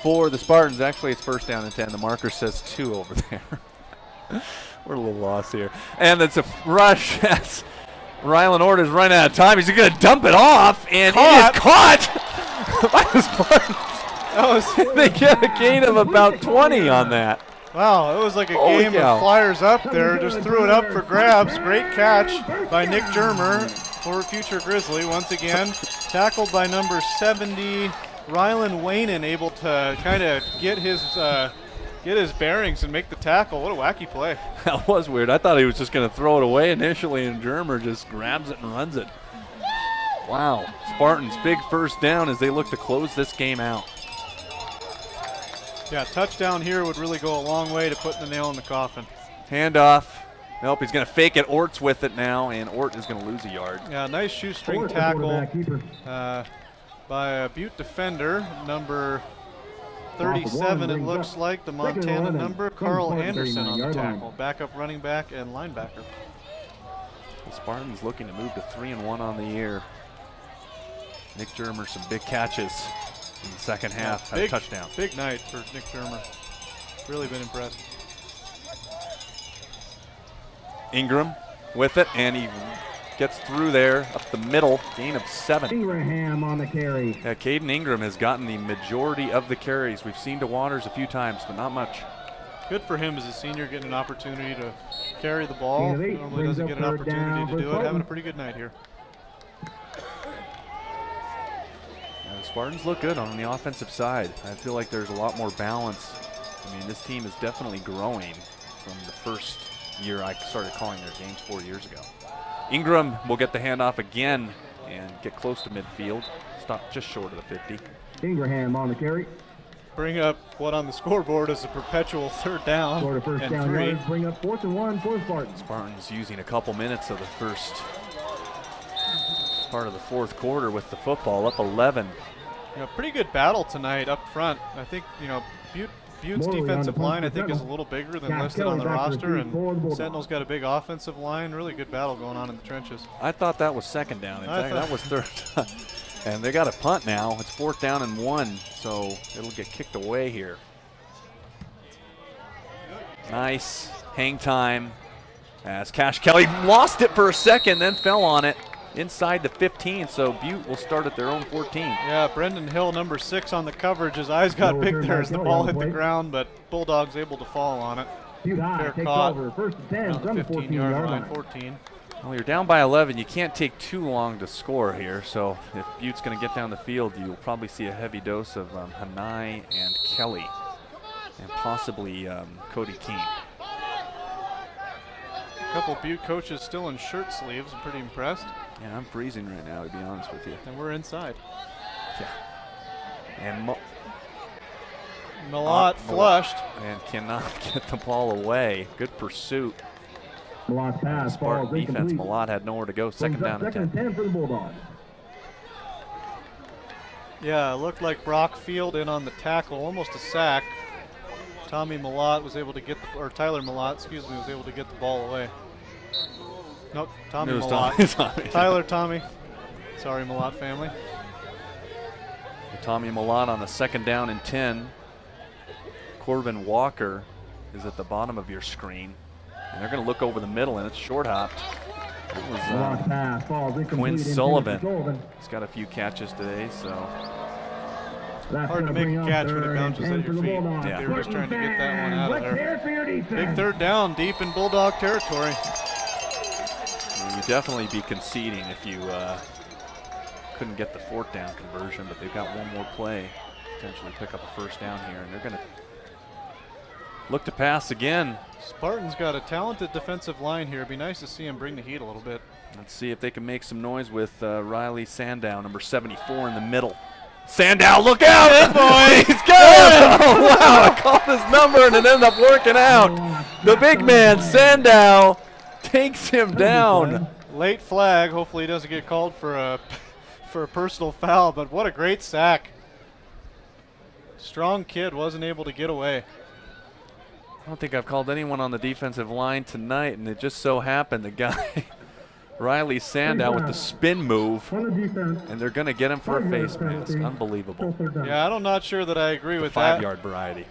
for the Spartans. Actually, it's 1st down and 10. The marker says 2 over there. We're a little lost here. And it's a rush as Rylan Ord is running out of time. He's going to dump it off, and it is caught by the Spartans. They get a gain of about 20 on that. Wow, it was like a game of flyers up there. Just threw it up for grabs. Great catch by Nick Germer for future Grizzly. Once again, tackled by number 70, Rylan Waynen, able to kind of get his bearings and make the tackle. What a wacky play. That was weird. I thought he was just going to throw it away initially, and Germer just grabs it and runs it. Wow. Spartans, big 1st down as they look to close this game out. Yeah, touchdown here would really go a long way to putting the nail in the coffin. Handoff. Nope, he's going to fake it. Ort's with it now, and Ort is going to lose a yard. Yeah, nice shoestring tackle by a Butte defender, number 37, it looks like, the Montana number, Carl Anderson on the tackle. Backup running back and linebacker. The Spartans looking to move to 3-1 on the year. Nick Germer, some big catches in the second half. Had a touchdown. Big night for Nick Germer. Really been impressed. Ingram with it, and he gets through there up the middle. Gain of 7. Ingraham on the carry. Yeah, Caden Ingram has gotten the majority of the carries. We've seen DeWaters a few times, but not much. Good for him as a senior, getting an opportunity to carry the ball. Normally doesn't get an opportunity to do it. Having a pretty good night here. The Spartans look good on the offensive side. I feel like there's a lot more balance. I mean, this team is definitely growing from the first year I started calling their games 4 years ago. Ingram will get the handoff again and get close to midfield. Stop just short of the 50. Ingraham on the carry. Bring up what on the scoreboard is a perpetual third down. Sort of first and down 3. yards, bring up 4th and 1 for the Spartans. Spartans using a couple minutes of the first part of the fourth quarter with the football, up 11. Pretty good battle tonight up front. I think, Butte's Morley defensive on the line, I punt think, for is a Sentinel. little bigger than Cash listed on the Kelly back to roster, receive for the and Bulldogs. Sentinel's got a big offensive line. Really good battle going on in the trenches. I thought that was second down. In I fact, that was third. And they got a punt now. It's 4th down and 1, so it'll get kicked away here. Nice hang time as Cash Kelly lost it for a second, then fell on it inside the 15, so Butte will start at their own 14. Yeah, Brendan Hill, number 6 on the coverage. His eyes got No big return there by as the Kelly ball on the hit the play. ground, but Bulldogs able to fall on it. Butte High Fair takes caught over. 1st and 10 on from the the 15-yard 14-yard line, line. 14. Well, you're down by 11. You can't take too long to score here, so if Butte's going to get down the field, you'll probably see a heavy dose of Hanai and Kelly, and possibly Cody Keene. A couple Butte coaches still in shirt sleeves. I'm pretty impressed. Yeah, I'm freezing right now, to be honest with you. And we're inside. Yeah. And Malott flushed. and cannot get the ball away. Good pursuit. Malot's pass Spartan falls defense. incomplete. Malott had nowhere to go. Second Brings up down and 10. 2nd and 10 for the Bulldogs. Yeah, it looked like Brock Field in on the tackle, almost a sack. Tommy Malott was able to get the, or Tyler Malott, excuse me, was able to get the ball away. Nope, Tommy It was Malott. Tommy. Tyler, Tommy. Sorry, Malott family. Tommy Malott on the 2nd down and 10. Corbin Walker is at the bottom of your screen. And they're going to look over the middle, and it's short hopped. It was Malot's pass falls incomplete. Quinn intended for Sullivan. Sullivan. He's got a few catches today, so That's Hard to gonna make bring a up catch when it 3rd and bounces 10 at for your the feet. Bulldogs. They were just trying to get that one out of Let's there. hear it for your defense. Big third down, deep in Bulldog territory. you would definitely be conceding if you couldn't get the 4th down conversion, but they've got one more play, potentially pick up a 1st down here, and they're going to look to pass again. Spartans got a talented defensive line here. It'd be nice to see him bring the heat a little bit. Let's see if they can make some noise with Riley Sandow, number 74 in the middle. Sandow, look out! Boy, he's got it! Oh, wow, I called his number and it ended up working out. The big man, Sandow, takes him down. Late flag. Hopefully he doesn't get called for a for a personal foul, but what a great sack. Strong kid, wasn't able to get away. I don't think I've called anyone on the defensive line tonight, and it just so happened the guy, Riley Sandow, with the spin move, On the defense. and they're going to get him for a face mask. Unbelievable. Yeah, I'm not sure that I agree with The that. 5-yard variety.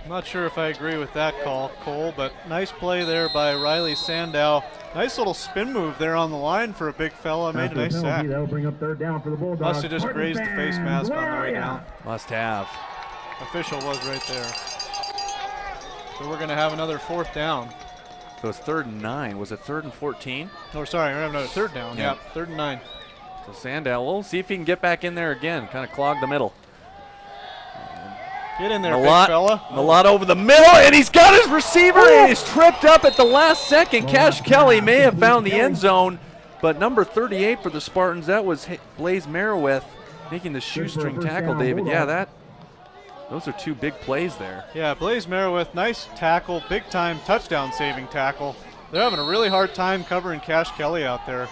I'm not sure if I agree with that call, Cole, but nice play there by Riley Sandow. Nice little spin move there on the line for a big fella. Made a nice sack. That'll bring up 3rd down for the Bulldogs. Must have just grazed the face mask on the way down. Must have. Official was right there. So we're going to have another 4th down. So it's 3rd and 9. Was it 3rd and 14? Oh, sorry, we're going to have another 3rd down. Yeah. Yeah, 3rd and 9. So Sandow, we'll see if he can get back in there again, kind of clog the middle. Get in there, Malott, big fella. Malott over the middle, and he's got his receiver, and he's tripped up at the last second. Cash Kelly may have found the end zone, but number 38 for the Spartans, that was Blaze Meroweth making the shoestring tackle, David. Yeah, those are 2 big plays there. Yeah, Blaze Meroweth, nice tackle, big time touchdown saving tackle. They're having a really hard time covering Cash Kelly out there.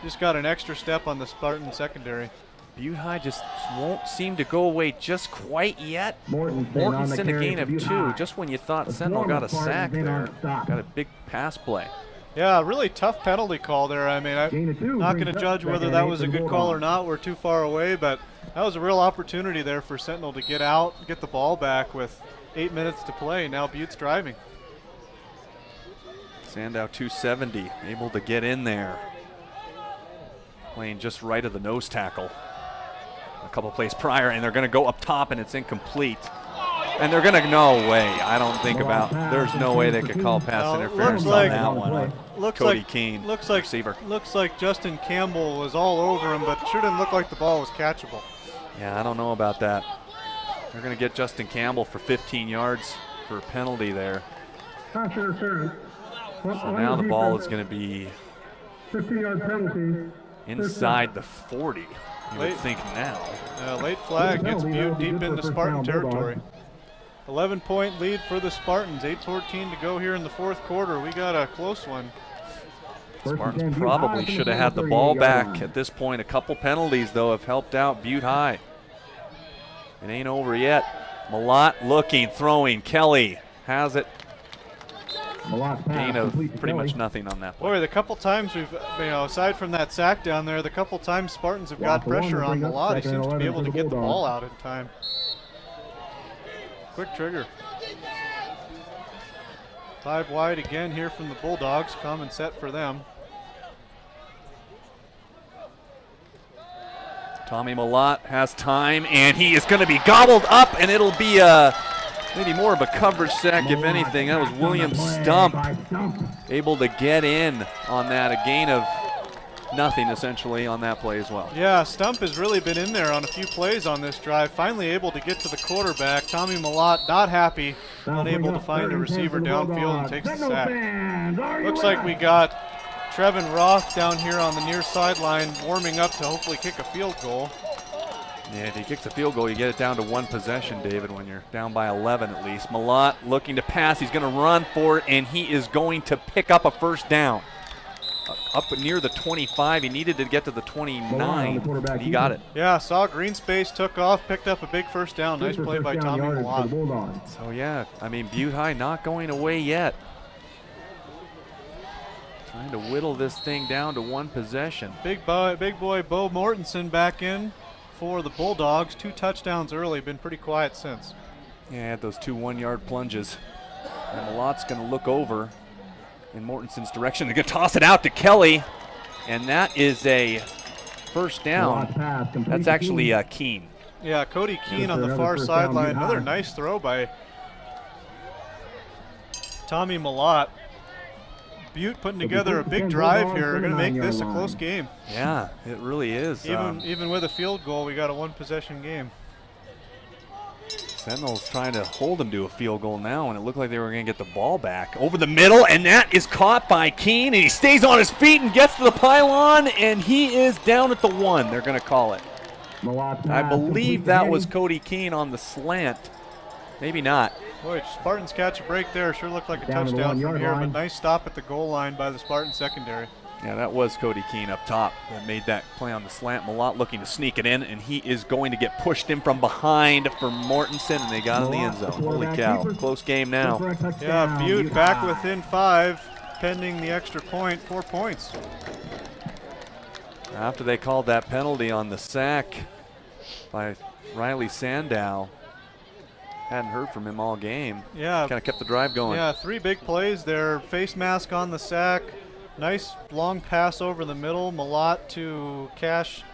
Just got an extra step on the Spartan secondary. Butte High just won't seem to go away just quite yet. Mortensen a gain of 2, just when you thought Sentinel got a sack there. Got a big pass play. Yeah, really tough penalty call there. I mean, Gain of 2 I'm not going brings to up judge 2nd whether and that 8 was for a the good call or Bulldogs. not. We're too far away, but that was a real opportunity there for Sentinel to get out, get the ball back with 8 minutes to play. Now Butte's driving. Sandow 270, able to get in there. Playing just right of the nose tackle. A couple plays prior, and they're going to go up top, and it's incomplete. And they're going to, no way. I don't think about, there's no way they could call pass interference on that one. Cody Keene, looks like receiver. Looks like Justin Campbell was all over him, but sure didn't look like the ball was catchable. Yeah, I don't know about that. They're going to get Justin Campbell for 15 yards for a penalty there. So now the ball is going to be 15-yard penalty. inside the 40, you would think now. Late flag gets Butte deep into Spartan territory. 11-point lead for the Spartans. 8:14 to go here in the fourth quarter. We got a close one. Spartans probably should have had the ball back at this point. A couple penalties, though, have helped out Butte High. It ain't over yet. Malott looking, throwing. Kelly has it. Gain of pretty much nothing on that play. Boy, the couple times we've, aside from that sack down there, the couple times Spartans have got pressure on Malott, he seems to be able to get the ball out in time. Quick trigger. 5 wide again here from the Bulldogs. Common set for them. Tommy Malott has time, and he is going to be gobbled up, and it'll be maybe more of a coverage sack, if anything. That was William Stump able to get in on that. A gain of nothing, essentially, on that play as well. Yeah, Stump has really been in there on a few plays on this drive. Finally able to get to the quarterback. Tommy Malott not happy, unable to find a receiver downfield and takes the sack. Looks like we got Trevin Roth down here on the near sideline warming up to hopefully kick a field goal. Yeah, if he kicks a field goal, you get it down to one possession, David, when you're down by 11 at least. Malott looking to pass. He's going to run for it, and he is going to pick up a first down. Up near the 25. He needed to get to the 29, but he got it. Yeah, saw green space, took off, picked up a big first down. Nice play by Tommy Malott. So, yeah, I mean, Butte High not going away yet. Trying to whittle this thing down to one possession. Big boy Bo Mortensen back in for the Bulldogs. 2 touchdowns early, been pretty quiet since. Yeah, had those 2 one-yard plunges. And Malott's going to look over in Mortensen's direction. They're going to toss it out to Kelly, and that is a first down. That's actually Keene. Yeah, Cody Keene on the far sideline. Another nice throw by Tommy Malott. Butte putting together a big drive here. We're going to make this a close game. Yeah, it really is. Even with a field goal, we got a one-possession game. Sentinel's trying to hold him to a field goal now, and it looked like they were going to get the ball back. Over the middle, and that is caught by Keene, and he stays on his feet and gets to the pylon, and he is down at the 1. They're going to call it. I believe that was Cody Keene on the slant. Maybe not. Boy, Spartans catch a break there. Sure looked like a touchdown from here, but nice stop at the goal line by the Spartan secondary. Yeah, that was Cody Keene up top that made that play on the slant. Malott looking to sneak it in, and he is going to get pushed in from behind for Mortensen, and they got in the end zone. Holy cow, close game now. Yeah, Butte back within 5, pending the extra point, 4 points. After they called that penalty on the sack by Riley Sandow, hadn't heard from him all game. Yeah. Kind of kept the drive going. Yeah, 3 big plays there. Face mask on the sack. Nice long pass over the middle. Malott to Cash.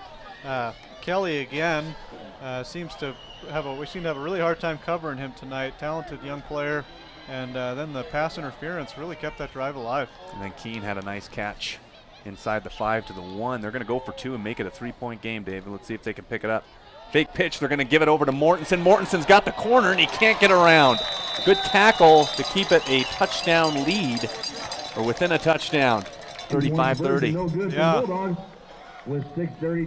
Kelly again. We seem to have a really hard time covering him tonight. Talented young player. And then the pass interference really kept that drive alive. And then Keene had a nice catch inside the 5 to the 1. They're going to go for 2 and make it a 3-point game, David. Let's see if they can pick it up. Fake pitch, they're going to give it over to Mortensen. Mortensen's got the corner, and he can't get around. Good tackle to keep it a touchdown lead, or within a touchdown, 35-30. Yeah.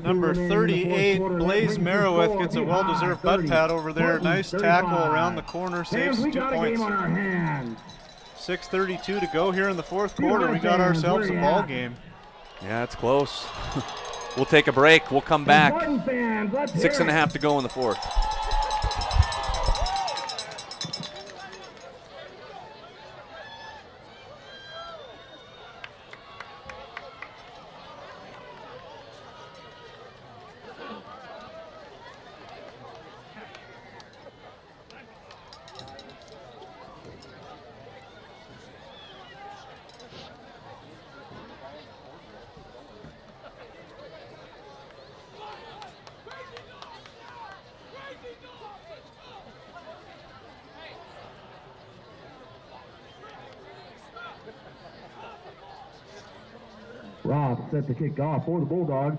Number 38, Blaze Merowith gets a well-deserved butt pat over there. Nice tackle around the corner, saves 2 points. 6:32 to go here in the fourth quarter. We got ourselves a ball game. Yeah, it's close. We'll take a break. We'll come back. 6.5 to go in the fourth. Roth set to kick off for the Bulldogs.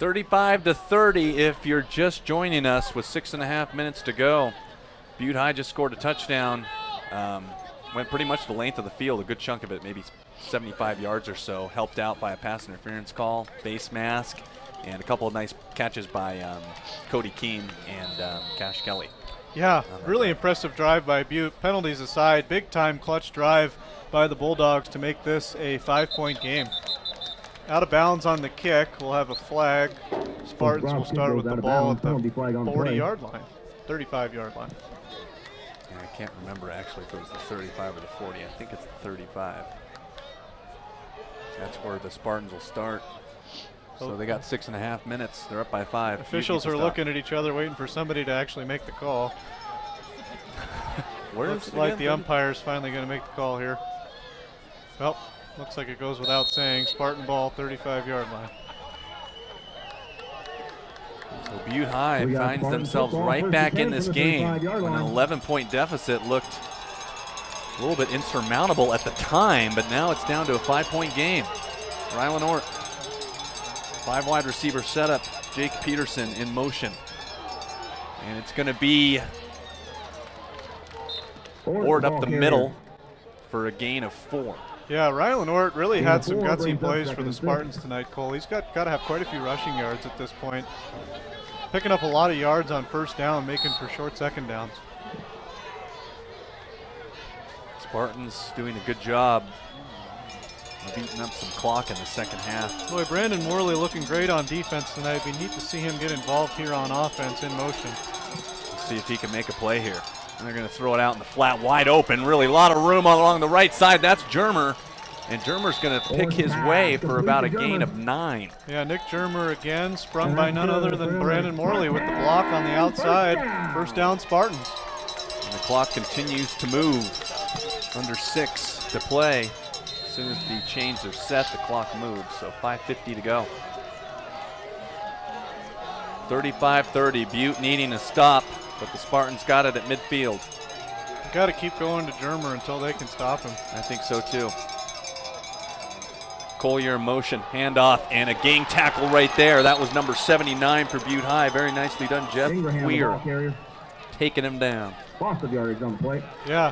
35-30 if you're just joining us with 6.5 minutes to go. Butte High just scored a touchdown. Went pretty much the length of the field, a good chunk of it, maybe 75 yards or so, helped out by a pass interference call, face mask, and a couple of nice catches by Cody Keene and Cash Kelly. Yeah, really impressive drive by Butte. Penalties aside, big-time clutch drive by the Bulldogs to make this a 5-point game. Out of bounds on the kick. We'll have a flag. Spartans will start with the ball at the 40-yard line, 35-yard line. Yeah, I can't remember actually if it was the 35 or the 40. I think it's the 35. That's where the Spartans will start. So they got 6.5 minutes. They're up by 5. Officials are looking at each other, waiting for somebody to actually make the call. Looks like the umpire's finally going to make the call here. Well, looks like it goes without saying. Spartan ball, 35-yard line. So Butte High finds themselves right back in this game when an 11-point deficit looked a little bit insurmountable at the time, but now it's down to a 5-point game. Rylan Ort, 5 wide receiver setup. Jake Peterson in motion. And it's going to be Ort up the middle for a gain of 4. Yeah, Rylan Ort really had some gutsy plays for the Spartans tonight, Cole. He's got to have quite a few rushing yards at this point. Picking up a lot of yards on first down, making for short second downs. Spartans doing a good job of beating up some clock in the second half. Boy, Brandon Morley looking great on defense tonight. We need to see him get involved here on offense in motion. Let's see if he can make a play here. And they're going to throw it out in the flat, wide open. Really a lot of room along the right side. That's Germer. And Germer's going to pick his way for about a gain of 9. Yeah, Nick Germer again, sprung by none other than Brandon Morley with the block on the outside. First down, Spartans. And the clock continues to move. Under 6 to play. As soon as the chains are set, the clock moves. So 5:50 to go. 35-30, Butte needing a stop, but the Spartans got it at midfield. Got to keep going to Germer until they can stop him. I think so too. Collier in motion, handoff, and a gang tackle right there. That was number 79 for Butte High. Very nicely done, Jeff Queer. Taking him down. Loss of yardage on the play. Yeah.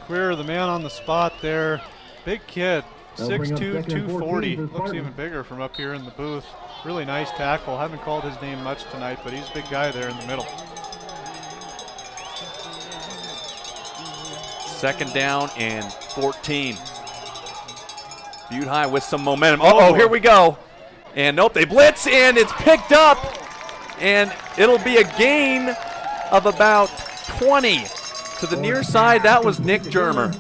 Queer, the man on the spot there. Big kid, 6'2", 240. Looks even bigger from up here in the booth. Really nice tackle. Haven't called his name much tonight, but he's a big guy there in the middle. Second down and 14. Butte High with some momentum. Uh-oh, here we go. And nope, they blitz, and it's picked up. And it'll be a gain of about 20. To the near side, that was Nick Germer.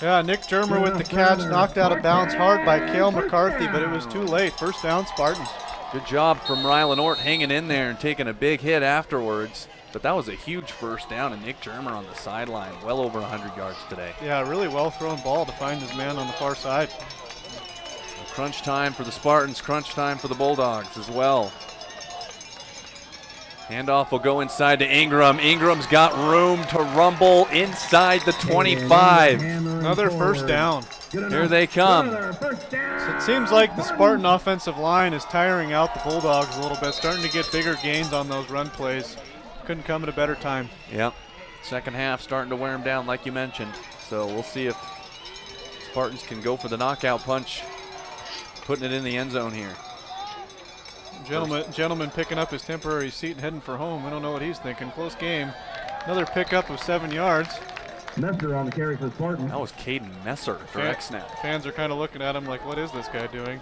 Yeah, Nick Germer with the catch, knocked out of bounds hard by Cale McCarthy, but it was too late. First down, Spartans. Good job from Rylan Ort hanging in there and taking a big hit afterwards. But that was a huge first down, and Nick Germer on the sideline, well over 100 yards today. Yeah, really well thrown ball to find his man on the far side. Crunch time for the Spartans, crunch time for the Bulldogs as well. Handoff will go inside to Ingram. Ingram's got room to rumble inside the 25. Another first down. Here they come. So it seems like the Spartan offensive line is tiring out the Bulldogs a little bit, starting to get bigger gains on those run plays. Couldn't come at a better time. Yep. Second half starting to wear them down like you mentioned. So we'll see if Spartans can go for the knockout punch, putting it in the end zone here. Gentleman picking up his temporary seat and heading for home. I don't know what he's thinking. Close game. Another pickup of 7 yards. Messer on the carry for Spartan. That was Caden Messer for X-Snap. Fans are kind of looking at him like, what is this guy doing?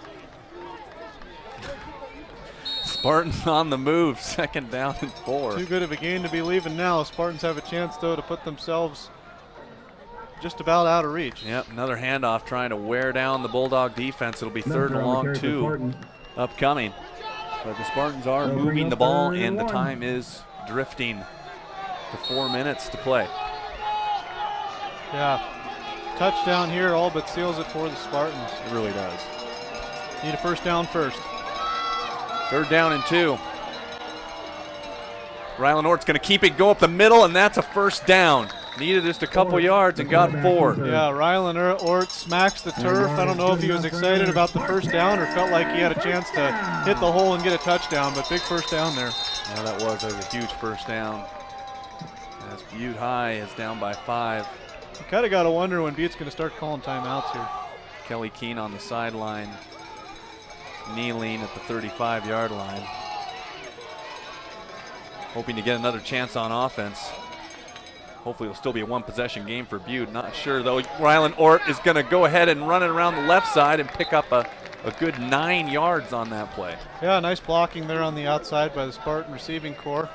Spartans on the move, second down and 4. Too good of a game to be leaving now. Spartans have a chance, though, to put themselves just about out of reach. Yep, another handoff trying to wear down the Bulldog defense. It'll be third and long 2 upcoming. But the Spartans are moving the ball, and the time is drifting to 4 minutes to play. Yeah, touchdown here all but seals it for the Spartans. It really does. Need a first down first. Third down and 2. Rylan Ort's going to keep it, go up the middle, and that's a first down. Needed just a couple yards and got 4. Yeah, Rylan Ort smacks the turf. I don't know if he was excited about the first down or felt like he had a chance to hit the hole and get a touchdown, but big first down there. Yeah, that was a huge first down. As Butte High is down by 5. You kind of got to wonder when Butte's going to start calling timeouts here. Kelly Keene on the sideline, kneeling at the 35-yard line. Hoping to get another chance on offense. Hopefully it'll still be a one-possession game for Butte. Not sure, though. Rylan Ort is going to go ahead and run it around the left side and pick up a good 9 yards on that play. Yeah, nice blocking there on the outside by the Spartan receiving corps.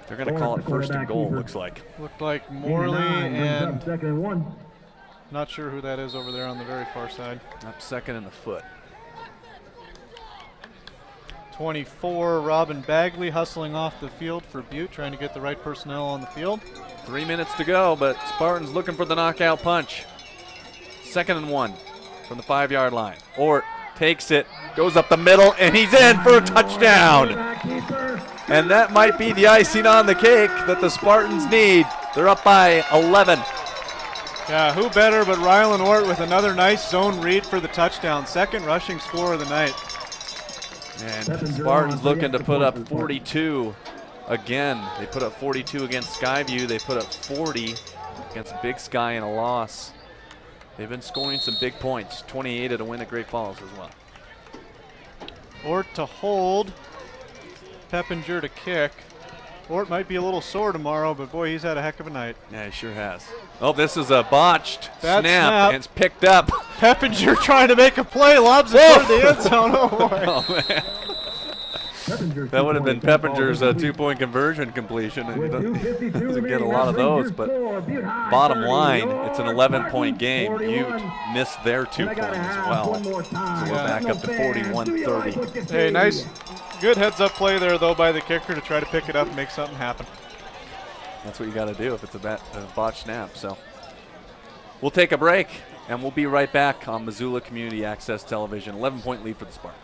They're going to call it first and goal, looks like. Looked like Morley and second and 1. not sure who that is over there on the very far side. Up second in the foot. 24, Robin Bagley hustling off the field for Butte, trying to get the right personnel on the field. 3 minutes to go, but Spartans looking for the knockout punch. Second and 1 from the 5-yard line. Ort takes it, goes up the middle, and he's in for a touchdown. And that might be the icing on the cake that the Spartans need. They're up by 11. Yeah, who better but Rylan Ort with another nice zone read for the touchdown. Second rushing score of the night. And Spartans looking to put up 42 again. They put up 42 against Skyview. They put up 40 against Big Sky in a loss. They've been scoring some big points. 28 at a win at Great Falls as well. Ort to hold. Peppinger to kick. Ort might be a little sore tomorrow, but boy, he's had a heck of a night. Yeah, he sure has. Oh, this is a botched Bad snap. and it's picked up. Peppinger trying to make a play, lobs it toward the end zone. Oh boy. Oh, man. That would have been Peppinger's 2-point conversion completion. And he doesn't get a lot of those, but bottom line, it's an 11-point game. Butte missed their 2 points as well. So we're back up to 41-30. Hey, nice, good heads-up play there, though, by the kicker to try to pick it up and make something happen. That's what you got to do if it's a botched snap. So we'll take a break, and we'll be right back on Missoula Community Access Television. 11-point lead for the Spartans.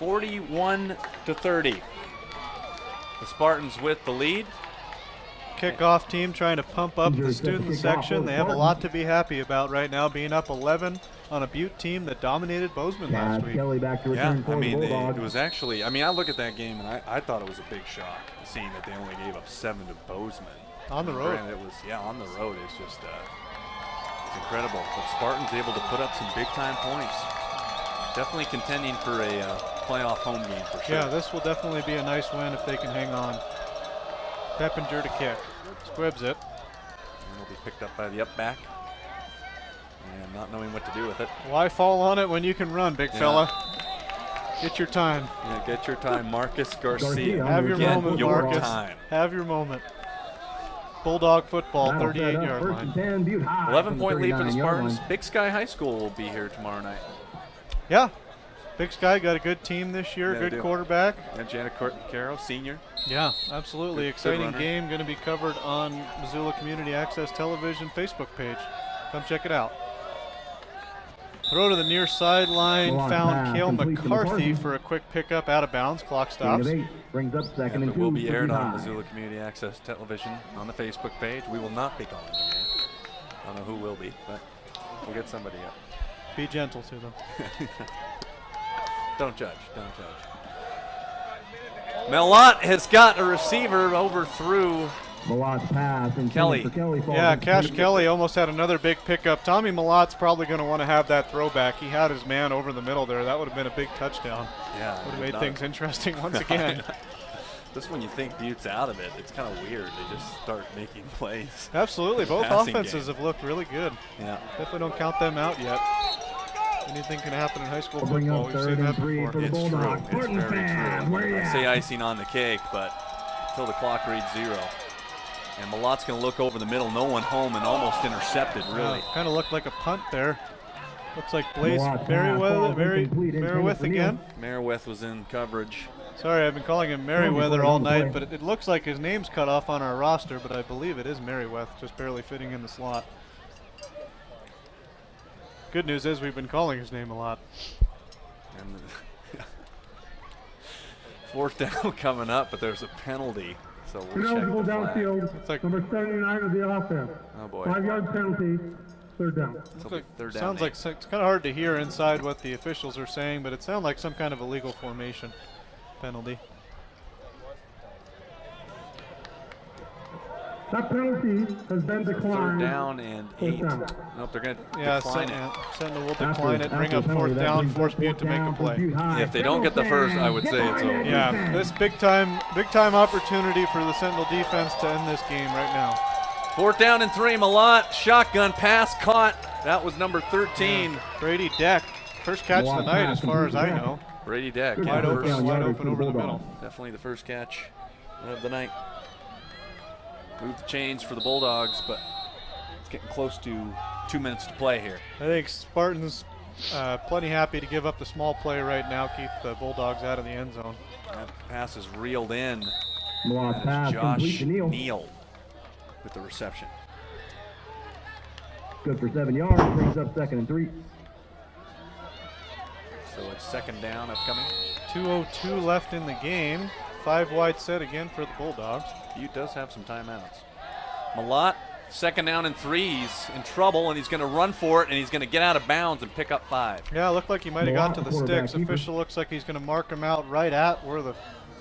(41-30). The Spartans with the lead. Kickoff team trying to pump up the student section. They have a lot to be happy about right now, being up 11 on a Butte team that dominated Bozeman last week. Yeah, I mean, it was actually, I mean, I look at that game and I thought it was a big shock seeing that they only gave up 7 to Bozeman. On the road. Granted, it was, yeah, on the road. It's just, it's incredible. But Spartans able to put up some big-time points. Definitely contending for a playoff home game for sure. Yeah, this will definitely be a nice win if they can hang on. Peppinger to kick. Squibs it. And it'll be picked up by the up back. And not knowing what to do with it. Why fall on it when you can run, big fella? Get your time. Yeah, get your time, Marcus Garcia. Have your Get moment, your Marcus. time. Have your moment. Bulldog football, 38-yard line. 11-point lead for the Spartans. Big Sky High School will be here tomorrow night. Yeah. Big Sky got a good team this year, Yeah, good quarterback. And Janet Caro, senior. Yeah, absolutely. Good Exciting runner. game, going to be covered on Missoula Community Access Television Facebook page. Come check it out. Throw to the near sideline, found Cale McCarthy for a quick pickup out of bounds. Clock stops. Brings up second and It 2. will be aired on Missoula Community Access Television on the Facebook page. We will not be calling the game. I don't know who will be, but we'll get somebody up. Be gentle to them. Don't judge. Don't judge. Melott has got a receiver over through Malot's pass. And Kelly. For Kelly falls Yeah, into Cash the- Kelly almost had another big pickup. Tommy Malot's probably going to want to have that throwback. He had his man over the middle there. That would have been a big touchdown. Yeah. Would have made things interesting once again. Just when you think Butte's out of it, it's kind of weird. They just start making plays. Absolutely. Both Passing offenses game. have looked really good. Yeah. Definitely don't count them out yet. Anything can happen in high school We'll bring football. up We've 3rd seen and that 3 before. for the It's true. Bulldogs. It's Spartans very fans, true. where you I at? say icing on the cake, but until the clock reads 0. And Malot's going to look over the middle, no one home, and almost intercepted, really. Kind of looked like a punt there. Looks like Blaze Malot's pass Merriweather, falls incomplete, intended Merriweth for Neal. again. Merriweth was in coverage. Sorry, I've been calling him Merriweather all night, but it looks like his name's cut off on our roster, but I believe it is Merriweth, just barely fitting in the slot. Good news is we've been calling his name a lot. And 4th down coming up, but there's a penalty. So we'll check Ineligible the flag. downfield. It's like- Number 79 of the offense. Oh, boy. 5-yard penalty. 3rd down. It'll be 3rd down. Sounds like it's kind of hard to hear inside what the officials are saying, but it sounds like some kind of illegal formation penalty. That penalty has been So declined. 3rd down and 8. Fourth down. Nope, they're going to Yeah, decline it. Sentinel will After- decline it, bring after up the 4th penalty, that down, brings force up Butte to make a 4th play. down for Butte High. If they don't get the first, I would say it's over. Yeah, this big time opportunity for the Sentinel defense to end this game right now. 4th down and 3. Malott, shotgun pass caught. That was number 13. Brady Deck, first catch of the night as far as I know. Brady Deck. Good yeah, catch. first- Wide yardage open for the over the Bulldogs. middle. Definitely the first catch of the night. Move the chains for the Bulldogs, but it's getting close to 2 minutes to play here. I think Spartans plenty happy to give up the small play right now, keep the Bulldogs out of the end zone. That pass is reeled in. Malot's That pass is complete Josh to Neal. Neal with the reception. Good for 7 yards. Brings up 2nd and 3. So it's 2nd down upcoming. 2:02 left in the game. 5 wide set again for the Bulldogs. Butte does have some timeouts. Malott, 2nd down and 3. He's in trouble, and he's going to run for it, and he's going to get out of bounds and pick up 5. Yeah, it looked like he might have got to the Quarterback sticks. keeper. Official looks like he's going to mark him out right at where the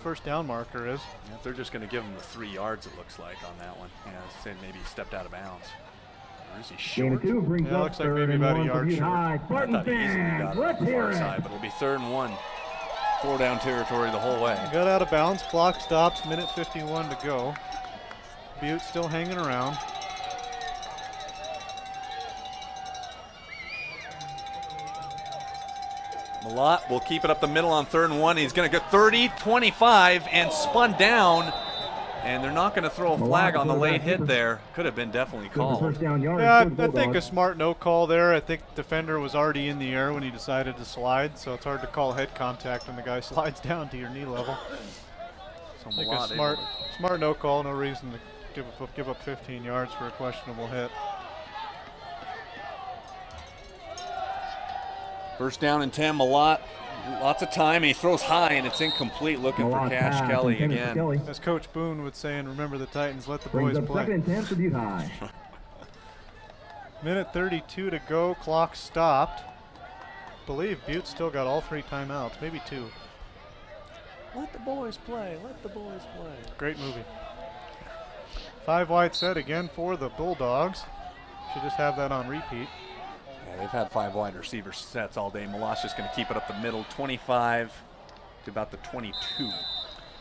first down marker is. Yeah, they're just going to give him the 3 yards, it looks like, on that one. Yeah, said maybe he stepped out of bounds. Or is he Gain of short? 2 brings Yeah, up looks like 3rd maybe and about a 1 for yard Butte short. High. I Spartans thought he easily fans, got it let's on the hear far it. side, but it'll be 3rd and 1. 4 down territory the whole way. Got out of bounds, clock stops, minute 51 to go. Butte still hanging around. Malott will keep it up the middle on 3rd and 1. He's going to go 30, 25, and spun down. And they're not going to throw a flag on the late hit there. Could have been definitely Good for called. first down yardage Yeah, for the I think a Bulldogs. smart no call there. I think defender was already in the air when he decided to slide, so it's hard to call head contact when the guy slides down to your knee level. So I think Malott a able smart no call, no reason to give up 15 yards for a questionable hit. First down and 10, Malott. Lots of time, and he throws high, and it's incomplete. Looking for Malott Cash pass Kelly intended for again. Kelly. As Coach Boone would say, and remember the Titans, let the Brings boys up 2nd play. and 10 for Butte High. Minute 32 to go, clock stopped. Believe Butte still got all 3 timeouts, maybe 2. Let the boys play. Let the boys play. Great movie. 5 wide set again for the Bulldogs. Should just have that on repeat. Yeah, they've had 5 wide receiver sets all day. Malott's just going to keep it up the middle, 25 to about the 22.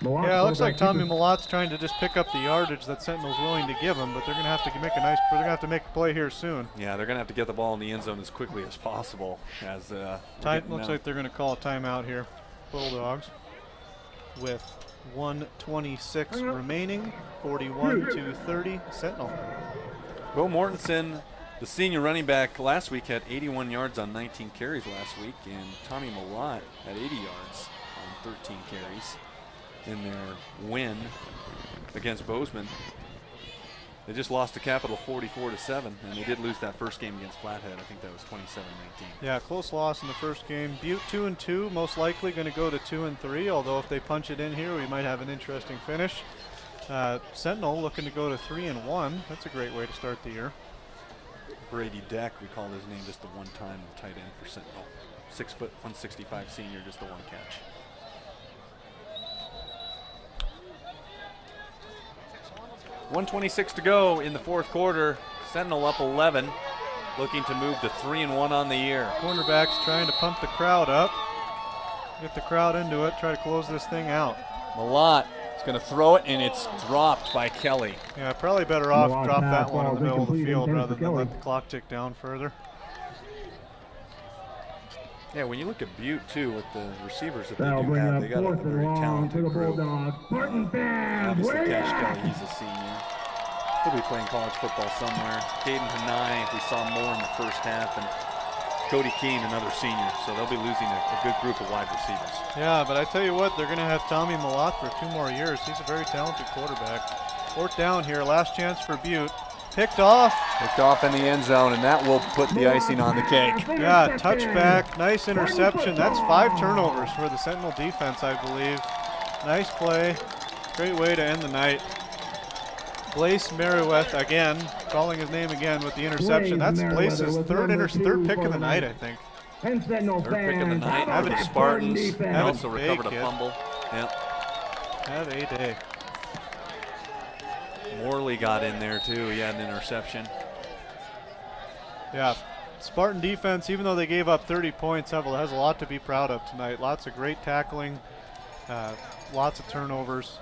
Malott, Yeah, it looks like quarterback Tommy keeper. Malott's trying to just pick up the yardage that Sentinel's willing to give him, but they're going to have to make a play here soon. Yeah, they're going to have to get the ball in the end zone as quickly as possible. As Looks like they're going to call a timeout here. Bulldogs with 1:26 remaining, 41-30 Sentinel. Bo Mortensen, the senior running back, last week had 81 yards on 19 carries last week, and Tommy Malott had 80 yards on 13 carries in their win against Bozeman. They just lost to Capital 44-7, and they did lose that first game against Flathead. I think that was 27-19. Yeah, close loss in the first game. Butte 2-2, most likely going to go to 2-3. Although if they punch it in here, we might have an interesting finish. Sentinel looking to go to 3-1. That's a great way to start the year. Brady Deck, we called his name just the one time, the tight end for Sentinel. 6 foot, 165 senior, just the one catch. 1:26 to go in the fourth quarter. Sentinel up 11, looking to move to 3-1 on the year. Cornerbacks trying to pump the crowd up, get the crowd into it, try to close this thing out. Malott is going to throw it, and it's dropped by Kelly. Yeah, probably better off Malott drop that pass one in the falls middle of the incomplete, field intended rather for than let Kelly. the clock tick down further. Yeah, when you look at Butte, too, with the receivers that That'll they do bring have, up they got a 4th and very long to talented the group. Bulldogs. Spartan fans, Obviously, way Cash out! Kelly, he's a senior. He'll be playing college football somewhere. Caden Hanai, we saw more in the first half, and Cody Keene, another senior. So they'll be losing a good group of wide receivers. Yeah, but I tell you what, they're going to have Tommy Malott for 2 more years. He's a very talented quarterback. 4th down here, last chance for Butte. Picked off. Picked off in the end zone, and that will put the icing on the cake. Yeah, touchback, nice interception. That's 5 turnovers for the Sentinel defense, I believe. Nice play, great way to end the night. Blaise Merriweth again, calling his name again with the interception. That's Blaise's third pick of the night, I think. And Sentinel Third pick of the fans, night how for about the that Spartans. defense? And also Have a recovered day, a kid. fumble. Yep. Have a day. Morley got in there too. He had an interception. Yeah, Spartan defense, even though they gave up 30 points, has a lot to be proud of tonight. Lots of great tackling, lots of turnovers.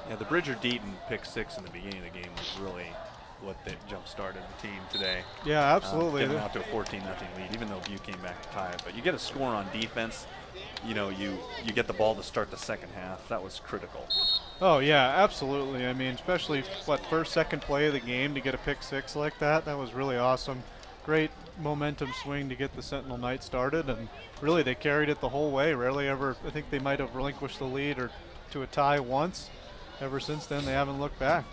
Yeah, the Bridger Deaton pick 6 in the beginning of the game was really what they jump-started the team today. Yeah, absolutely. Getting out to a 14-0 lead, even though Butte came back to tie it. But you get a score on defense, you know, you get the ball to start the second half. That was critical. Oh, yeah, absolutely. I mean, especially, first, second play of the game to get a pick 6 like that. That was really awesome. Great momentum swing to get the Sentinel night started, and really they carried it the whole way. Rarely ever, I think they might have relinquished the lead or to a tie once. Ever since then, they haven't looked back.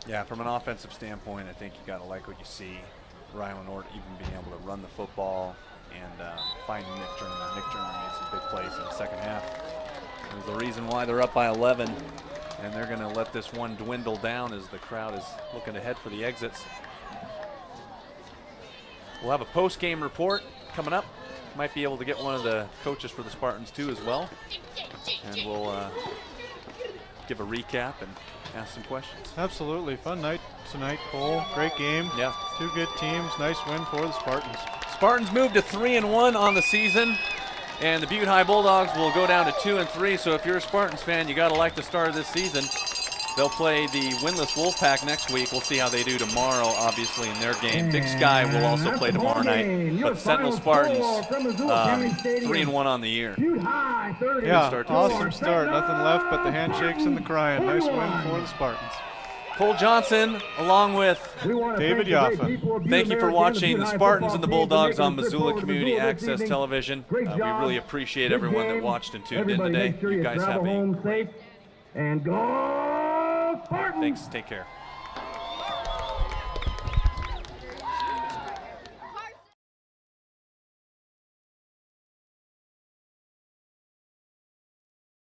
Yeah, from an offensive standpoint, I think you got to like what you see. Ryan Ort even being able to run the football and finding Nick German. Nick German made some big plays in the second half. There's the reason why they're up by 11, and they're going to let this one dwindle down as the crowd is looking ahead for the exits. We'll have a post-game report coming up. Might be able to get one of the coaches for the Spartans too as well, and we'll give a recap and ask some questions. Absolutely. Fun night tonight, Cole. Great game. Yeah. 2 good teams. Nice win for the Spartans. Spartans moved to 3-1 on the season, and the Butte High Bulldogs will go down to 2-3. So if you're a Spartans fan, you got to like the start of this season. They'll play the winless Wolfpack next week. We'll see how they do tomorrow, obviously, in their game. Big Sky will also play tomorrow night. But Sentinel Spartans 3-1 on the year. Yeah, start to the awesome season. start. Nothing left but the handshakes and the crying. Nice win for the Spartans. Cole Johnson, along with David Yaffa. thank you for watching the Spartans and the Bulldogs on Missoula Community Access Television. We really appreciate everyone that watched and tuned in today. You guys have a and go Spartans! thanks. Take care.